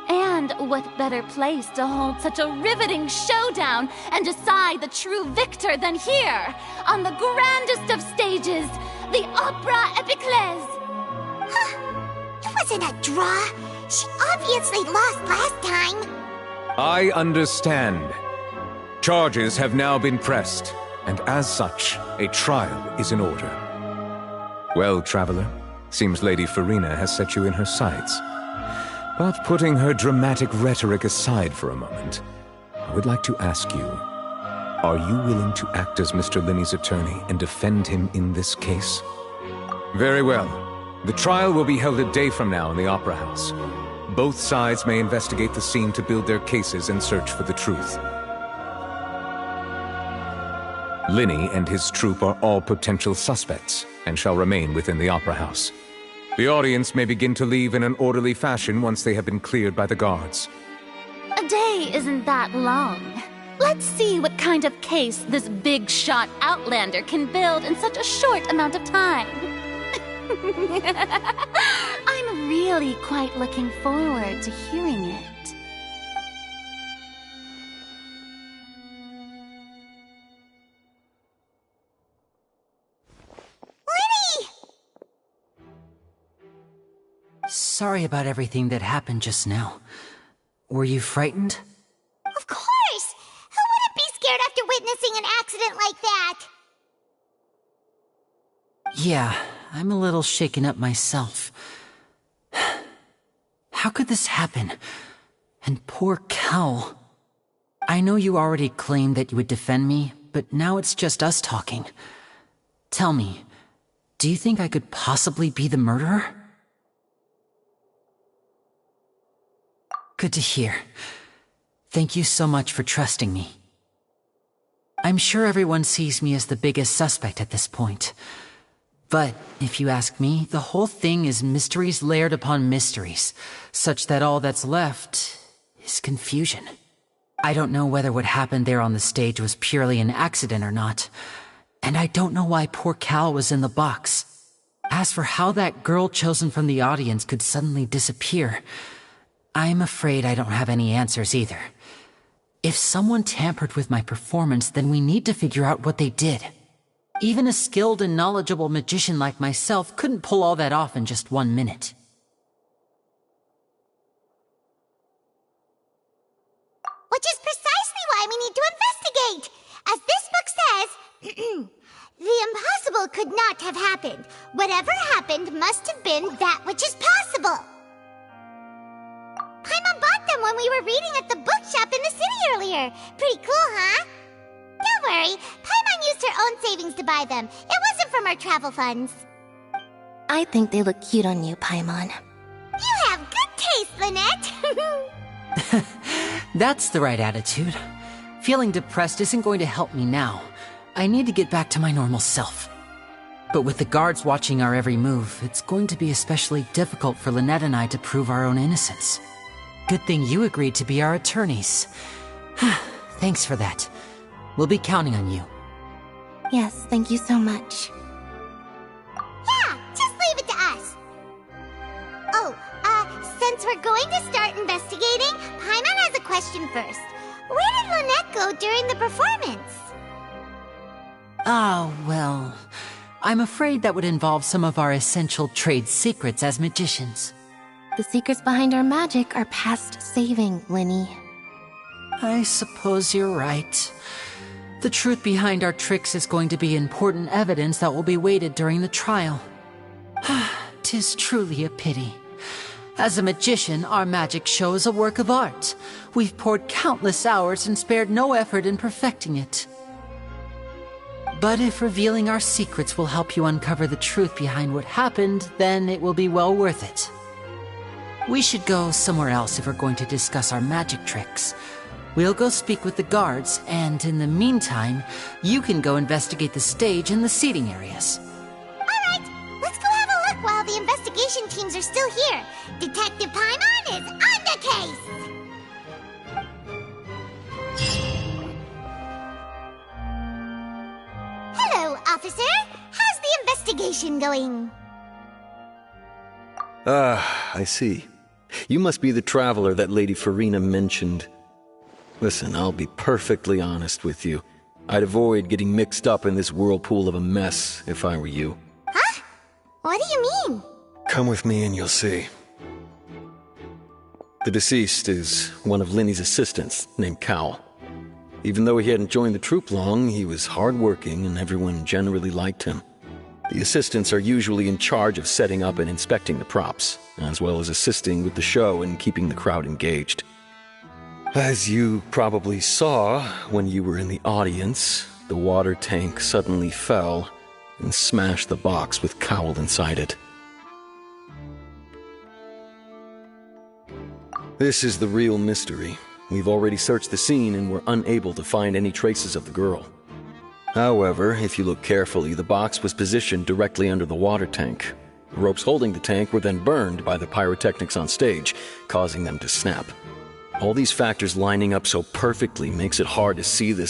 And what better place to hold such a riveting showdown and decide the true victor than here, on the grandest of stages, the Opera Epiclese. Huh? It wasn't a draw. She obviously lost last time. I understand. Charges have now been pressed, and as such, a trial is in order. Well, Traveler, seems Lady Farina has set you in her sights. But putting her dramatic rhetoric aside for a moment, I would like to ask you, are you willing to act as Mr. Linney's attorney and defend him in this case? Very well. The trial will be held a day from now in the Opera House. Both sides may investigate the scene to build their cases and search for the truth. Linney and his troupe are all potential suspects and shall remain within the Opera House. The audience may begin to leave in an orderly fashion once they have been cleared by the guards. A day isn't that long. Let's see what kind of case this big-shot outlander can build in such a short amount of time. I'm really quite looking forward to hearing it. Sorry about everything that happened just now. Were you frightened? Of course! Who wouldn't be scared after witnessing an accident like that? Yeah, I'm a little shaken up myself. How could this happen? And poor Cal. I know you already claimed that you would defend me, but now it's just us talking. Tell me, do you think I could possibly be the murderer? Good to hear. Thank you so much for trusting me. I'm sure everyone sees me as the biggest suspect at this point. But, if you ask me, the whole thing is mysteries layered upon mysteries, such that all that's left is confusion. I don't know whether what happened there on the stage was purely an accident or not, and I don't know why poor Cal was in the box. As for how that girl chosen from the audience could suddenly disappear, I'm afraid I don't have any answers either. If someone tampered with my performance, then we need to figure out what they did. Even a skilled and knowledgeable magician like myself couldn't pull all that off in just 1 minute. Which is precisely why we need to investigate! As this book says, the impossible could not have happened. Whatever happened must have been that which is possible. Paimon bought them when we were reading at the bookshop in the city earlier. Pretty cool, huh? Don't worry, Paimon used her own savings to buy them. It wasn't from our travel funds. I think they look cute on you, Paimon. You have good taste, Lynette. That's the right attitude. Feeling depressed isn't going to help me now. I need to get back to my normal self. But with the guards watching our every move, it's going to be especially difficult for Lynette and I to prove our own innocence. Good thing you agreed to be our attorneys. Thanks for that. We'll be counting on you. Yes, thank you so much. Yeah, just leave it to us. Oh, since we're going to start investigating, Paimon has a question first. Where did Lynette go during the performance? Oh, well, I'm afraid that would involve some of our essential trade secrets as magicians. The secrets behind our magic are past saving, Linny. I suppose you're right. The truth behind our tricks is going to be important evidence that will be weighted during the trial. 'Tis truly a pity. As a magician, our magic show is a work of art. We've poured countless hours and spared no effort in perfecting it. But if revealing our secrets will help you uncover the truth behind what happened, then it will be well worth it. We should go somewhere else if we're going to discuss our magic tricks. We'll go speak with the guards, and in the meantime, you can go investigate the stage and the seating areas. Alright, let's go have a look while the investigation teams are still here. Detective Paimon is on the case! Hello, officer. How's the investigation going? I see. You must be the traveler that Lady Farina mentioned. Listen, I'll be perfectly honest with you. I'd avoid getting mixed up in this whirlpool of a mess if I were you. Huh? What do you mean? Come with me and you'll see. The deceased is one of Linny's assistants named Cal. Even though he hadn't joined the troupe long, he was hardworking and everyone generally liked him. The assistants are usually in charge of setting up and inspecting the props, as well as assisting with the show and keeping the crowd engaged. As you probably saw when you were in the audience, the water tank suddenly fell and smashed the box with Cowl inside it. This is the real mystery. We've already searched the scene and were unable to find any traces of the girl. However, if you look carefully, the box was positioned directly under the water tank. The ropes holding the tank were then burned by the pyrotechnics on stage, causing them to snap. All these factors lining up so perfectly makes it hard to see this